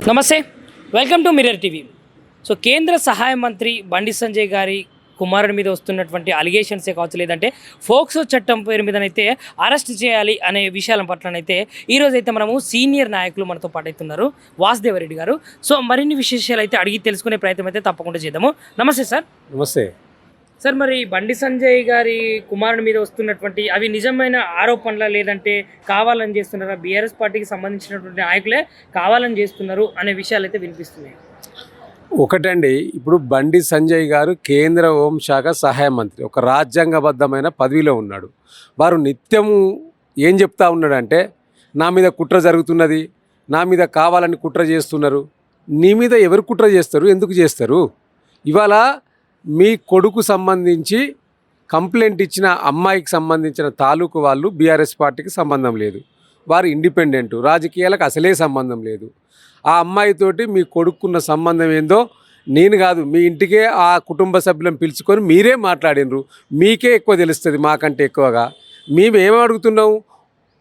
నమస్తే, welcome to mirror TV. So కేంద్ర సహాయ మంత్రి బండి సంజయ్ గారి కుమారుడి మీద వస్తున్నటువంటి అలిగేషన్సే కావచ్చు, లేదంటే ఫోక్సో చట్టం పేరు మీదనైతే అరెస్ట్ చేయాలి అనే విషయాల పట్లనైతే ఈరోజైతే మనము సీనియర్ నాయకులు మనతో పాటు అవుతున్నారు, వాసుదేవరెడ్డి గారు. సో మరిన్ని విశేషాలు అయితే అడిగి తెలుసుకునే ప్రయత్నం అయితే తప్పకుండా చేద్దాము. నమస్తే సార్. నమస్తే సార్, మరి బండి సంజయ్ గారి కుమారుడి మీద వస్తున్నటువంటి అవి నిజమైన ఆరోపణల, లేదంటే కావాలని చేస్తున్నారా, బీఆర్ఎస్ పార్టీకి సంబంధించినటువంటి నాయకులే కావాలని చేస్తున్నారు అనే విషయాలు అయితే వినిపిస్తున్నాయి. ఒకటండి, ఇప్పుడు బండి సంజయ్ గారు కేంద్ర హోంశాఖ సహాయ మంత్రి, ఒక రాజ్యాంగబద్ధమైన పదవిలో ఉన్నాడు. వారు నిత్యము ఏం చెప్తా ఉన్నాడంటే, నా మీద కుట్ర జరుగుతున్నది, నా మీద కావాలని కుట్ర చేస్తున్నారు. నీ మీద ఎవరు కుట్ర చేస్తారు, ఎందుకు చేస్తారు? ఇవాళ మీ కొడుకు సంబంధించి కంప్లైంట్ ఇచ్చిన అమ్మాయికి సంబంధించిన తాలూకు వాళ్ళు బీఆర్ఎస్ పార్టీకి సంబంధం లేదు, వారు ఇండిపెండెంట్, రాజకీయాలకు అసలే సంబంధం లేదు. ఆ అమ్మాయితోటి మీ కొడుకున్న సంబంధం ఏందో నేను కాదు, మీ ఇంటికే ఆ కుటుంబ సభ్యులను పిలుచుకొని మీరే మాట్లాడినరు, మీకే ఎక్కువ తెలుస్తుంది మాకంటే ఎక్కువగా. మేము ఏమడుగుతున్నాం,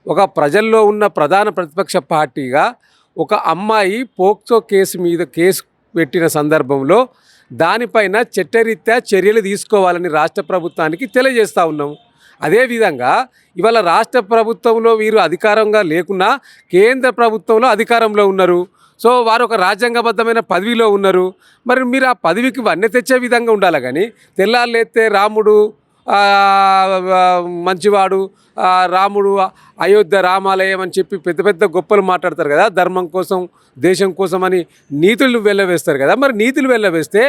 ఒక ప్రజల్లో ఉన్న ప్రధాన ప్రతిపక్ష పార్టీగా ఒక అమ్మాయి పోక్సో కేసు పెట్టిన సందర్భంలో దానిపైన చట్టరీత్యా చర్యలు తీసుకోవాలని రాష్ట్ర ప్రభుత్వానికి తెలియజేస్తూ ఉన్నాము. అదేవిధంగా ఇవాళ రాష్ట్ర ప్రభుత్వంలో వీరు అధికారంగా లేకున్నా కేంద్ర ప్రభుత్వంలో అధికారంలో ఉన్నారు. సో వారు ఒక రాజ్యాంగబద్ధమైన పదవిలో ఉన్నారు. మరి మీరు ఆ పదవికి వన్నె తెచ్చే విధంగా ఉండాలి. కానీ తెల్లారులేస్తే రాముడు మంచివాడు, రాముడు అయోధ్య రామాలయం అని చెప్పి పెద్ద పెద్ద గొప్పలు మాట్లాడతారు కదా, ధర్మం కోసం దేశం కోసం అని నీతులు వెళ్ళవేస్తారు కదా. మరి నీతులు వెళ్ళవేస్తే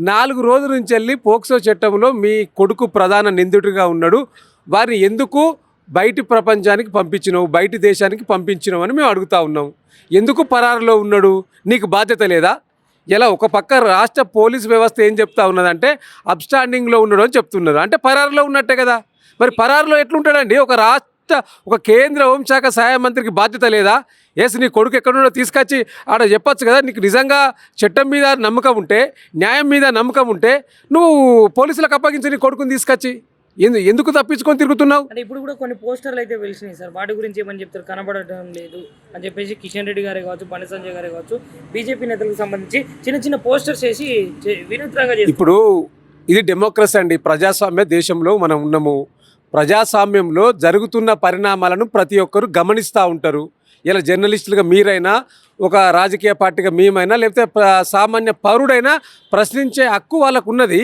4 రోజుల నుంచి వెళ్ళి పోక్సో చట్టంలో మీ కొడుకు ప్రధాన నిందితుడిగా ఉన్నాడు, వారిని ఎందుకు బయటి ప్రపంచానికి పంపించినావు, బయటి దేశానికి పంపించినావు అని మేము అడుగుతూ ఉన్నాం. ఎందుకు పరారులో ఉన్నాడు, నీకు బాధ్యత లేదా? ఇలా ఒక పక్క రాష్ట్ర పోలీస్ వ్యవస్థ ఏం చెప్తా ఉన్నదంటే అబ్స్టాండింగ్లో ఉన్నాడు అని చెప్తున్నారు, అంటే పరారులో ఉన్నట్టే కదా. మరి పరారులో ఎట్లుంటాడండి? ఒక కేంద్ర హోంశాఖ సహాయ మంత్రికి బాధ్యత లేదా? నీ కొడుకు ఎక్కడున్నాడో తీసుకొచ్చి ఆడ చెప్పచ్చు కదా. నీకు నిజంగా చట్టం మీద నమ్మకం ఉంటే, న్యాయం మీద నమ్మకం ఉంటే నువ్వు పోలీసులకు అప్పగించి నీ కొడుకుని తీసుకొచ్చి ఎందుకు తప్పించుకొని తిరుగుతున్నావు? అంటే ఇప్పుడు కూడా కొన్ని పోస్టర్లు అయితే వెలిసినాయి సార్, వాటి గురించి ఏమని చెప్తారు? కనబడటం లేదు అని చెప్పేసి కిషన్ రెడ్డి గారే కావచ్చు, బండి సంజయ్ గారే కావచ్చు, బీజేపీ నేతలకు సంబంధించి చిన్న చిన్న పోస్టర్స్ వేసి వినూత్నంగా చేస్తారు. ఇప్పుడు ఇది డెమోక్రసీ అండి, ప్రజాస్వామ్య దేశంలో మనం ఉన్నాము. ప్రజాస్వామ్యంలో జరుగుతున్న పరిణామాలను ప్రతి ఒక్కరు గమనిస్తూ ఉంటారు. ఇలా జర్నలిస్టులుగా మీరైనా, ఒక రాజకీయ పార్టీగా మేమైనా, లేకపోతే సామాన్య పౌరుడైనా ప్రశ్నించే హక్కు వాళ్ళకు ఉన్నది.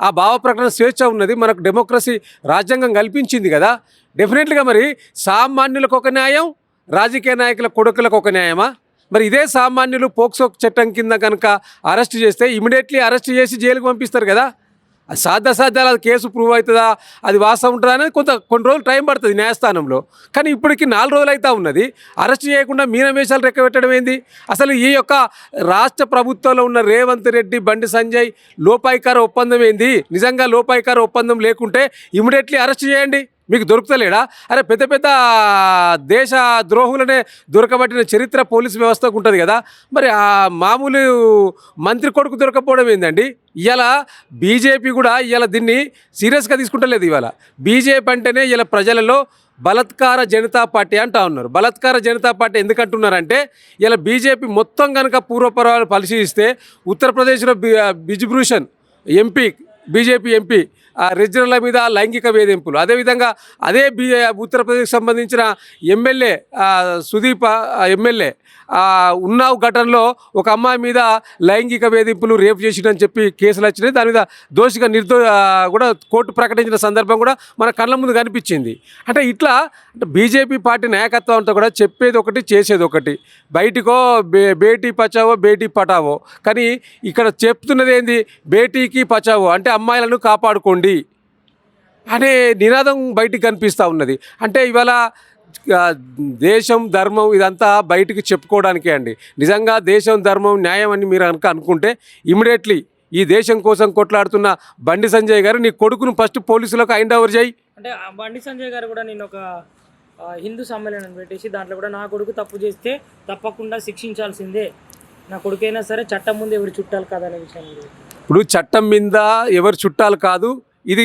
ఆ భావ ప్రకటన స్వేచ్ఛ ఉన్నది, మనకు డెమోక్రసీ రాజ్యాంగం కల్పించింది కదా. డెఫినెట్గా మరి సామాన్యులకు ఒక న్యాయం, రాజకీయ నాయకుల కొడుకులకు ఒక న్యాయమా? మరి ఇదే సామాన్యులు పోక్సో చట్టం కింద కనుక అరెస్ట్ చేస్తే ఇమీడియట్లీ అరెస్ట్ చేసి జైలుకు పంపిస్తారు కదా. సాధ్యాలు అది కేసు ప్రూవ్ అవుతుందా, అది వాస్తవం ఉంటుందా అనేది కొన్ని రోజులు టైం పడుతుంది న్యాయస్థానంలో. కానీ ఇప్పటికి 4 రోజులు అయితే ఉన్నది, అరెస్ట్ చేయకుండా మీనమేషాలు రెక్కబెట్టడం ఏంది? అసలు ఈ యొక్క రాష్ట్ర ప్రభుత్వంలో ఉన్న రేవంత్ రెడ్డి, బండి సంజయ్ లోపాయికార ఒప్పందం ఏంది? నిజంగా లోపాయికార ఒప్పందం లేకుంటే ఇమీడియట్లీ అరెస్ట్ చేయండి, మీకు దొరుకుతలేడా? అరే పెద్ద పెద్ద దేశ ద్రోహులనే దొరకబట్టిన చరిత్ర పోలీసు వ్యవస్థకు ఉంటుంది కదా. మరి ఆ మామూలు మంత్రి కొడుకు దొరకపోవడం ఏందండి? ఇవాళ బీజేపీ కూడా ఇవాళ దీన్ని సీరియస్గా తీసుకుంటలేదు. ఇవాళ బీజేపీ అంటేనే ఇలా ప్రజలలో బలత్కార జనతా పార్టీ అంటా ఉన్నారు. బలత్కార జనతా పార్టీ ఎందుకంటున్నారంటే, ఇలా బీజేపీ మొత్తం కనుక పూర్వపరాలు పరిశీలిస్తే ఉత్తరప్రదేశ్లో బిజ్భూషణ్ ఎంపీ, బీజేపీ ఎంపీ రెజ్జర్ల మీద లైంగిక వేధింపులు, అదేవిధంగా ఉత్తరప్రదేశ్కి సంబంధించిన ఎమ్మెల్యే సుదీప్ ఎమ్మెల్యే ఉన్నావ్ ఘటనలో ఒక అమ్మాయి మీద లైంగిక వేధింపులు, రేపు చేసిందని చెప్పి కేసులు వచ్చినాయి. దాని మీద దోషిగా కూడా కోర్టు ప్రకటించిన సందర్భం కూడా మన కళ్ళ ముందు కనిపించింది. అంటే ఇట్లా బీజేపీ పార్టీ నాయకత్వం అంతా కూడా చెప్పేది ఒకటి, చేసేది ఒకటి. బయటికో బేటీ బచావో బేటీ పటావో, కానీ ఇక్కడ చెప్తున్నది ఏంది? బేటీకి బచావో అంటే అమ్మాయిలను కాపాడుకోండి అనే నినాదం బయటికి కనిపిస్తూ ఉన్నది. అంటే ఇవాళ దేశం, ధర్మం ఇదంతా బయటికి చెప్పుకోవడానికే అండి. నిజంగా దేశం, ధర్మం, న్యాయం అని మీరు అనుకుంటే ఇమీడియట్లీ ఈ దేశం కోసం కొట్లాడుతున్న బండి సంజయ్ గారు నీ కొడుకును ఫస్ట్ పోలీసులకు హ్యాండ్ ఓవర్ చేయి. అంటే బండి సంజయ్ గారు కూడా నేను ఒక హిందూ సమ్మేళనం పెట్టేసి దాంట్లో కూడా నా కొడుకు తప్పు చేస్తే తప్పకుండా శిక్షించాల్సిందే, నా కొడుకైనా సరే చట్టం ముందు ఎవరు చుట్టాలు కాదనే విషయం. ఇప్పుడు చట్టం మీద ఎవరు చుట్టాలు కాదు, ఇది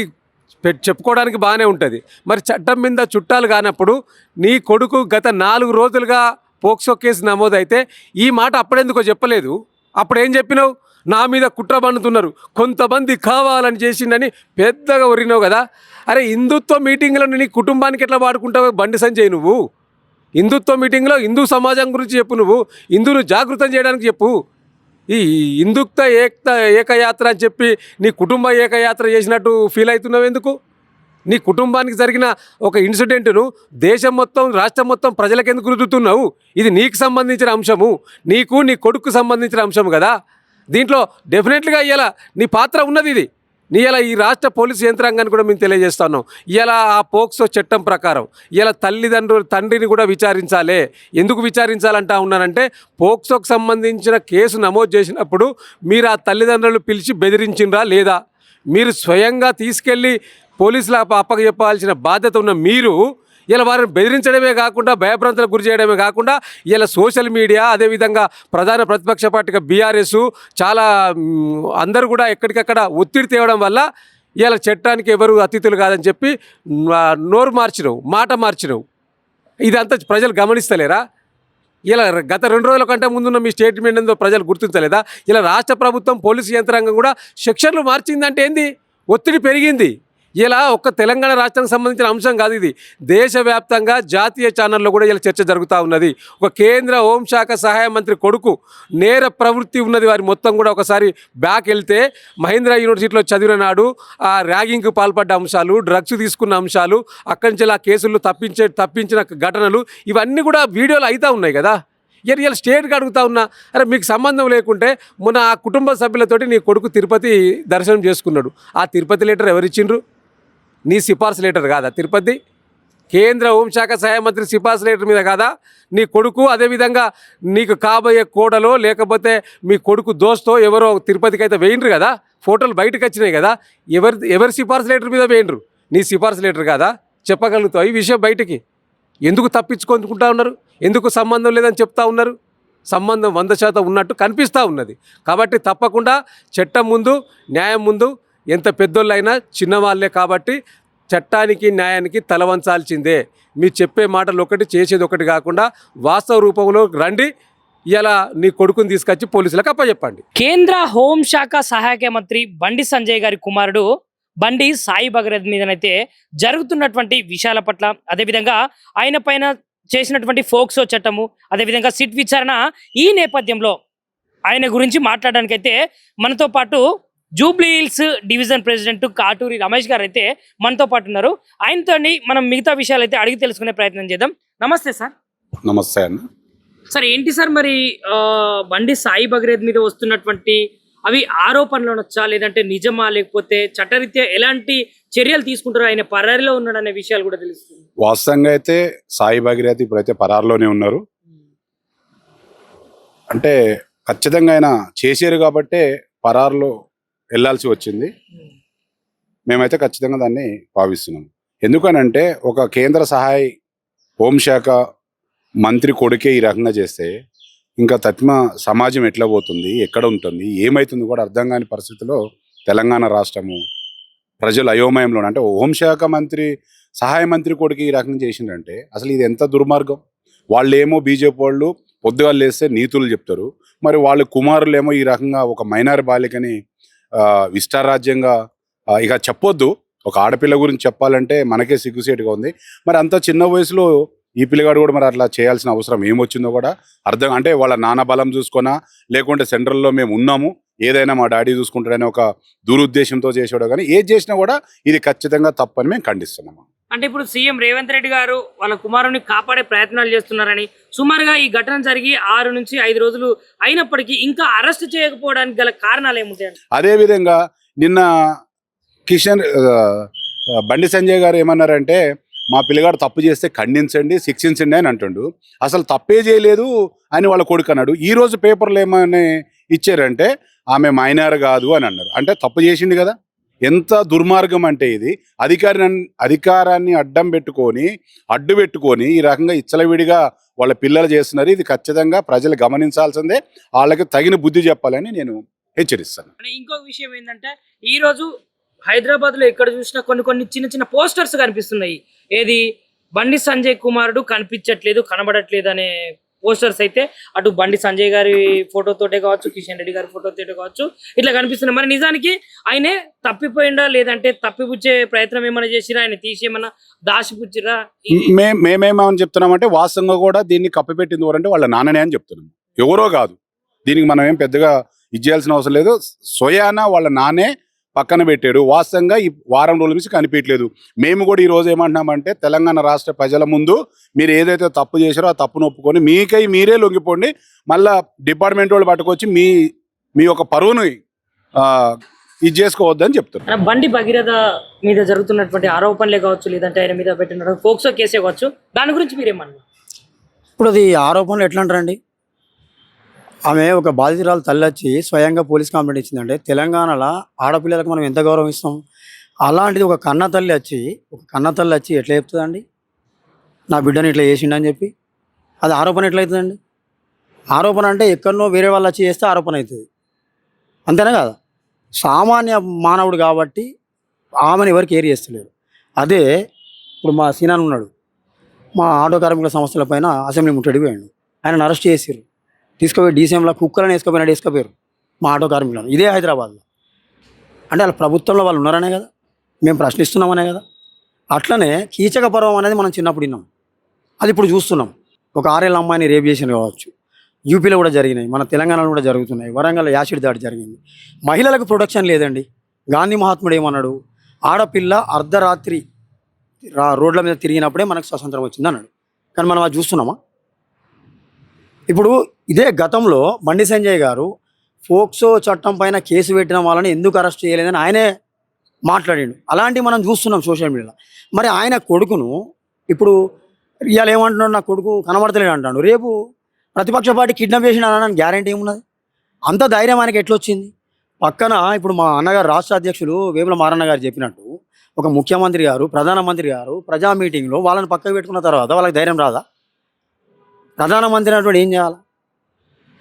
చెప్పుకోవడానికి బాగానే ఉంటుంది. మరి చట్టం మీద చుట్టాలు కానప్పుడు నీ కొడుకు గత 4 రోజులుగా పోక్సో కేసు నమోదైతే ఈ మాట అప్పుడెందుకో చెప్పలేదు? అప్పుడు ఏం చెప్పినావు? నా మీద కుట్ర పన్నుతున్నారు, కొంతమంది కావాలని చేసిండని పెద్దగా ఒరినావు కదా. అరే హిందుత్వ మీటింగ్లో నీ కుటుంబానికి ఎట్లా వాడుకుంటావు బండి సంజయ్? నువ్వు హిందుత్వ మీటింగ్లో హిందూ సమాజం గురించి చెప్పు, నువ్వు హిందువును జాగృతం చేయడానికి చెప్పు. ఈ హిందుత్వ ఏకయాత్ర అని చెప్పి నీ కుటుంబ ఏకయాత్ర చేసినట్టు ఫీల్ అవుతున్నావు ఎందుకు? నీ కుటుంబానికి జరిగిన ఒక ఇన్సిడెంట్ను దేశం మొత్తం రాష్ట్రం మొత్తం ప్రజలకు ఎందుకు రుద్దుతున్నావు? ఇది నీకు సంబంధించిన అంశము, నీకు నీ కొడుకు సంబంధించిన అంశం కదా. దీంట్లో డెఫినెట్గా ఇవాళ నీ పాత్ర ఉన్నది. ఇది నీ ఇలా ఈ రాష్ట్ర పోలీసు యంత్రాంగాన్ని కూడా మేము తెలియజేస్తున్నాం. ఇలా ఆ పోక్సో చట్టం ప్రకారం ఇలా తండ్రిని కూడా విచారించాలి. ఎందుకు విచారించాలంటా ఉన్నానంటే పోక్సోకు సంబంధించిన కేసు నమోదు చేసినప్పుడు మీరు ఆ తల్లిదండ్రులు పిలిచి బెదిరించిండ్రా లేదా? మీరు స్వయంగా తీసుకెళ్ళి పోలీసుల అప్పగచెప్పాల్సిన బాధ్యత ఉన్న మీరు ఇలా వారిని బెదిరించడమే కాకుండా భయభ్రాంతులకు గురి చేయడమే కాకుండా ఇలా సోషల్ మీడియా, అదేవిధంగా ప్రధాన ప్రతిపక్ష పార్టీగా బీఆర్ఎస్ చాలా అందరూ కూడా ఎక్కడికక్కడ ఒత్తిడి తేవడం వల్ల ఇలా చట్టానికి ఎవరు అతిథులు కాదని చెప్పి నోరు మార్చినవు, మాట మార్చినవు. ఇదంతా ప్రజలు గమనిస్తలేరా? ఇలా గత 2 రోజుల కంటే ముందున్న మీ స్టేట్మెంట్ ఏందో ప్రజలు గుర్తించలేదా? ఇలా రాష్ట్ర ప్రభుత్వం పోలీసు యంత్రాంగం కూడా సెక్షన్లు మార్చిందంటే ఏంది? ఒత్తిడి పెరిగింది. ఇలా ఒక్క తెలంగాణ రాష్ట్రానికి సంబంధించిన అంశం కాదు, ఇది దేశవ్యాప్తంగా జాతీయ ఛానల్లో కూడా ఇలా చర్చ జరుగుతూ ఉన్నది. ఒక కేంద్ర హోంశాఖ సహాయ మంత్రి కొడుకు నేర ప్రవృత్తి ఉన్నది వారి మొత్తం కూడా. ఒకసారి బ్యాక్ వెళ్తే మహేంద్ర యూనివర్సిటీలో చదివిన నాడు ఆ ర్యాగింగ్కి పాల్పడ్డ అంశాలు, డ్రగ్స్ తీసుకున్న అంశాలు, అక్కడి నుంచి ఆ కేసులు తప్పించిన ఘటనలు ఇవన్నీ కూడా వీడియోలు అవుతూ ఉన్నాయి కదా. ఇలా స్టేట్కి అడుగుతా ఉన్నా, అరే మీకు సంబంధం లేకుంటే మొన్న ఆ కుటుంబ సభ్యులతోటి నీ కొడుకు తిరుపతి దర్శనం చేసుకున్నాడు. ఆ తిరుపతి లెటర్ ఎవరిచ్చిండ్రు? నీ సిఫార్సు లెటర్ కాదా తిరుపతి? కేంద్ర హోంశాఖ సహాయ మంత్రి సిఫార్సు లెటర్ మీద కాదా నీ కొడుకు? అదేవిధంగా నీకు కాబోయే కోడలో లేకపోతే మీ కొడుకు దోస్తో ఎవరో తిరుపతికి అయితే వేయండ్రు కదా, ఫోటోలు బయటకు వచ్చినాయి కదా. ఎవరి సిఫార్సు లెటర్ మీద వేయండ్రు? నీ సిఫార్సు లెటర్ కాదా? చెప్పగలుగుతావు ఈ విషయం బయటికి? ఎందుకు తప్పించుకుంటా ఉన్నారు? ఎందుకు సంబంధం లేదని చెప్తా ఉన్నారు? సంబంధం 100% ఉన్నట్టు కనిపిస్తూ ఉన్నది. కాబట్టి తప్పకుండా చట్టం ముందు, న్యాయం ముందు ఎంత పెద్దోళ్ళైనా చిన్నవాళ్ళే. కాబట్టి చట్టానికి న్యాయానికి తల వంచాల్సిందే. మీరు చెప్పే మాటలు ఒకటి, చేసేది ఒకటి కాకుండా వాస్తవ రూపంలో రండి. ఇలా నీ కొడుకుని తీసుకొచ్చి పోలీసులకు అప్పచెప్పండి. కేంద్ర హోంశాఖ సహాయక మంత్రి బండి సంజయ్ గారి కుమారుడు బండి సాయి భగీరథ్ మీదనైతే జరుగుతున్నటువంటి విషయాల పట్ల, అదేవిధంగా ఆయన పైన చేసినటువంటి ఫోక్సో చట్టము, అదేవిధంగా సిట్ విచారణ, ఈ నేపథ్యంలో ఆయన గురించి మాట్లాడడానికైతే మనతో పాటు Jubilee hills division president Katuri Ramesh గారు అయితే మనతో పాటు ఉన్నారు. ఆయనతో మనం మిగతా విషయాలు అయితే అడిగి తెలుసుకునే ప్రయత్నం చేద్దాం. నమస్తే సార్. నమస్తే అన్న. సార్ ఏంటి సార్ మరి బండి సాయి భగీరథ్ మీద వస్తున్నటువంటి అవి ఆరోపణలు అనొచ్చా, లేదంటే నిజమా, లేకపోతే చట్టరీత్యా ఎలాంటి చర్యలు తీసుకుంటారో, ఆయన పరారిలో ఉన్నాడు అనే విషయాలు కూడా తెలుస్తుంది? వాస్తవంగా అయితే సాయి భగీరథ్ ఇప్పుడైతే పరారులోనే ఉన్నారు. అంటే ఖచ్చితంగా ఆయన చేశారు కాబట్టే పరారులో వెళ్ళాల్సి వచ్చింది. మేమైతే ఖచ్చితంగా దాన్ని భావిస్తున్నాం. ఎందుకనంటే ఒక కేంద్ర సహాయ హోంశాఖ మంత్రి కొడుకే ఈ రకంగా చేస్తే ఇంకా తత్మ సమాజం ఎట్లా పోతుంది, ఎక్కడ ఉంటుంది, ఏమవుతుంది కూడా అర్థం కాని పరిస్థితిలో తెలంగాణ రాష్ట్రము ప్రజలు అయోమయంలో. అంటే హోంశాఖ మంత్రి సహాయ మంత్రి కొడుకు ఈ రకంగా చేసిందంటే అసలు ఇది ఎంత దుర్మార్గం. వాళ్ళేమో బీజేపీ వాళ్ళు పొద్దుగా లేస్తే నీతులు చెప్తారు, మరి వాళ్ళ కుమారులేమో ఈ రకంగా ఒక మైనార్ బాలికని విస్తారాజ్యంగా ఇక చెప్పొద్దు. ఒక ఆడపిల్ల గురించి చెప్పాలంటే మనకే సిగ్గుసేటుగా ఉంది. మరి అంత చిన్న వయసులో ఈ పిల్లగాడు కూడా మరి అట్లా చేయాల్సిన అవసరం ఏమొచ్చిందో కూడా అర్థం. అంటే వాళ్ళ నాన్న బలం చూసుకున్నా, లేకుంటే సెంట్రల్లో మేము ఉన్నాము, ఏదైనా మా డాడీ చూసుకుంటాడని ఒక దురుద్దేశంతో చేసాడో, కానీ ఏది చేసినా కూడా ఇది ఖచ్చితంగా తప్పని మేము ఖండిస్తున్నాము. అంటే ఇప్పుడు సీఎం రేవంత్ రెడ్డి గారు వాళ్ళ కుమారుని కాపాడే ప్రయత్నాలు చేస్తున్నారని, సుమారుగా ఈ ఘటన జరిగి 6 నుంచి 5 రోజులు అయినప్పటికీ ఇంకా అరెస్ట్ చేయకపోవడానికి గల కారణాలు ఏముంటాయి? అదేవిధంగా నిన్న బండి సంజయ్ గారు ఏమన్నారంటే, మా పిల్లగాడు తప్పు చేస్తే ఖండించండి, శిక్షించండి అని అంటుండు. అసలు తప్పే చేయలేదు అని వాళ్ళ కొడుకు అన్నాడు. ఈరోజు పేపర్లు ఏమని ఇచ్చారంటే ఆమె మైనర్ కాదు అని అన్నారు. అంటే తప్పు చేసింది కదా. ఎంత దుర్మార్గం అంటే ఇది. అధికారాన్ని అడ్డు పెట్టుకొని ఈ రకంగా ఇచ్చలవిడిగా వాళ్ళ పిల్లలు చేస్తున్నారు. ఇది ఖచ్చితంగా ప్రజలు గమనించాల్సిందే, వాళ్ళకి తగిన బుద్ధి చెప్పాలని నేను హెచ్చరిస్తాను. ఇంకొక విషయం ఏంటంటే, ఈ రోజు హైదరాబాద్ లో ఎక్కడ చూసినా కొన్ని చిన్న చిన్న పోస్టర్స్ కనిపిస్తున్నాయి. ఏది బండి సంజయ్ కుమారుడు కనిపించట్లేదు, కనబడట్లేదు అనే పోస్టర్స్ అయితే అటు బండి సంజయ్ గారి ఫోటోతోటే కావచ్చు, కిషన్ రెడ్డి గారి ఫోటోతోటే కావచ్చు, ఇట్లా కనిపిస్తున్నాయి. మరి నిజానికి ఆయనే తప్పిపోయిందా, లేదంటే తప్పిపుచ్చే ప్రయత్నం ఏమైనా చేసిరా, ఆయన తీసేమన్నా దాచిపుచ్చిరా? మేమేమని చెప్తున్నామంటే వాస్తవంగా కూడా దీన్ని కప్పిపెట్టింది ఎవరంటే వాళ్ళ నాన్ననే అని చెప్తున్నాం. ఎవరో కాదు, దీనికి మనం ఏం పెద్దగా ఇది చేయాల్సిన అవసరం లేదు. స్వయాన వాళ్ళ నాన్నే పక్కన పెట్టాడు. వాస్తవంగా ఈ వారం రోజుల నుంచి కనిపించలేదు. మేము కూడా ఈ రోజు ఏమంటున్నామంటే తెలంగాణ రాష్ట్ర ప్రజల ముందు మీరు ఏదైతే తప్పు చేశారో ఆ తప్పును ఒప్పుకొని మీరే లొంగిపోండి. మళ్ళా డిపార్ట్మెంట్ వాళ్ళు పట్టుకొచ్చి మీ యొక్క పరువును ఇది చేసుకోవద్దని చెప్తున్నారు. బండి భగీరథ మీద జరుగుతున్నటువంటి ఆరోపణలే కావచ్చు, లేదంటే ఆయన మీద పెట్టిన పోక్సో కేసే కావచ్చు, దాని గురించి మీరేమన్నారు? ఇప్పుడు అది ఆరోపణలు ఎట్లా అంటారండి? ఆమె ఒక బాధితురాలు తల్లి వచ్చి స్వయంగా పోలీస్ కంప్లైంట్ ఇచ్చిందంటే తెలంగాణలో ఆడపిల్లలకు మనం ఎంత గౌరవం ఇస్తాం? అలాంటిది ఒక కన్న తల్లి వచ్చి ఎట్లా చెప్తుందండి నా బిడ్డని ఇట్లా చేసిండని చెప్పి? అది ఆరోపణ ఎట్లయితుందండి? ఆరోపణ అంటే ఎక్కడనో వేరే వాళ్ళు వచ్చి చేస్తే ఆరోపణ అవుతుంది, అంతేనా కదా? సామాన్య మానవుడు కాబట్టి ఆమెను ఎవరికి ఏరి చేస్తలేరు. అదే ఇప్పుడు మా సీనాన్ ఉన్నాడు, మా ఆటో కార్మికుల సమస్యల పైన అసెంబ్లీ ముట్టడి పోయాడు, ఆయన అరెస్ట్ చేసారు, తీసుకుపోయి డీసీఎంలో కుక్కలను వేసుకుపోయారు మా ఆటో కార్మికులను. ఇదే హైదరాబాద్లో. అంటే వాళ్ళ ప్రభుత్వంలో వాళ్ళు ఉన్నారనే కదా మేము ప్రశ్నిస్తున్నామనే కదా. అట్లనే కీచక పర్వం అనేది మనం చిన్నప్పుడు విన్నాం, అది ఇప్పుడు చూస్తున్నాం. ఒక 6 ఏళ్ళ అమ్మాయిని రేప్ చేసిన కావచ్చు, యూపీలో కూడా జరిగినాయి, మన తెలంగాణలో కూడా జరుగుతున్నాయి. వరంగల్ యాసిడ్ దాడి జరిగింది. మహిళలకు ప్రొటెక్షన్ లేదండి. గాంధీ మహాత్ముడు ఏమన్నాడు? ఆడపిల్ల అర్ధరాత్రి రోడ్ల మీద తిరిగినప్పుడే మనకు స్వతంత్రం వచ్చింది అన్నాడు. కానీ మనం అది చూస్తున్నామా? ఇప్పుడు ఇదే గతంలో బండి సంజయ్ గారు ఫోక్సో చట్టం పైన కేసు పెట్టిన వాళ్ళని ఎందుకు అరెస్ట్ చేయలేదని ఆయనే మాట్లాడాడు. అలాంటివి మనం చూస్తున్నాం సోషల్ మీడియాలో. మరి ఆయన కొడుకును ఇప్పుడు ఇవాళ ఏమంటున్నాడు, నా కొడుకు కనబడతలేడు అంటాడు, రేపు ప్రతిపక్ష పార్టీ కిడ్నాప్ చేసిన అనడానికి గ్యారంటీ ఏమున్నది? అంత ధైర్యం ఆయనకి ఎట్లొచ్చింది? పక్కన ఇప్పుడు మా అన్నగారు రాష్ట్ర అధ్యక్షులు వేముల మారన్న గారు చెప్పినట్టు ఒక ముఖ్యమంత్రి గారు, ప్రధానమంత్రి గారు ప్రజా మీటింగ్లో వాళ్ళని పక్కకు పెట్టుకున్న తర్వాత వాళ్ళకి ధైర్యం రాదా? ప్రధానమంత్రి అటువంటి ఏం చేయాలి?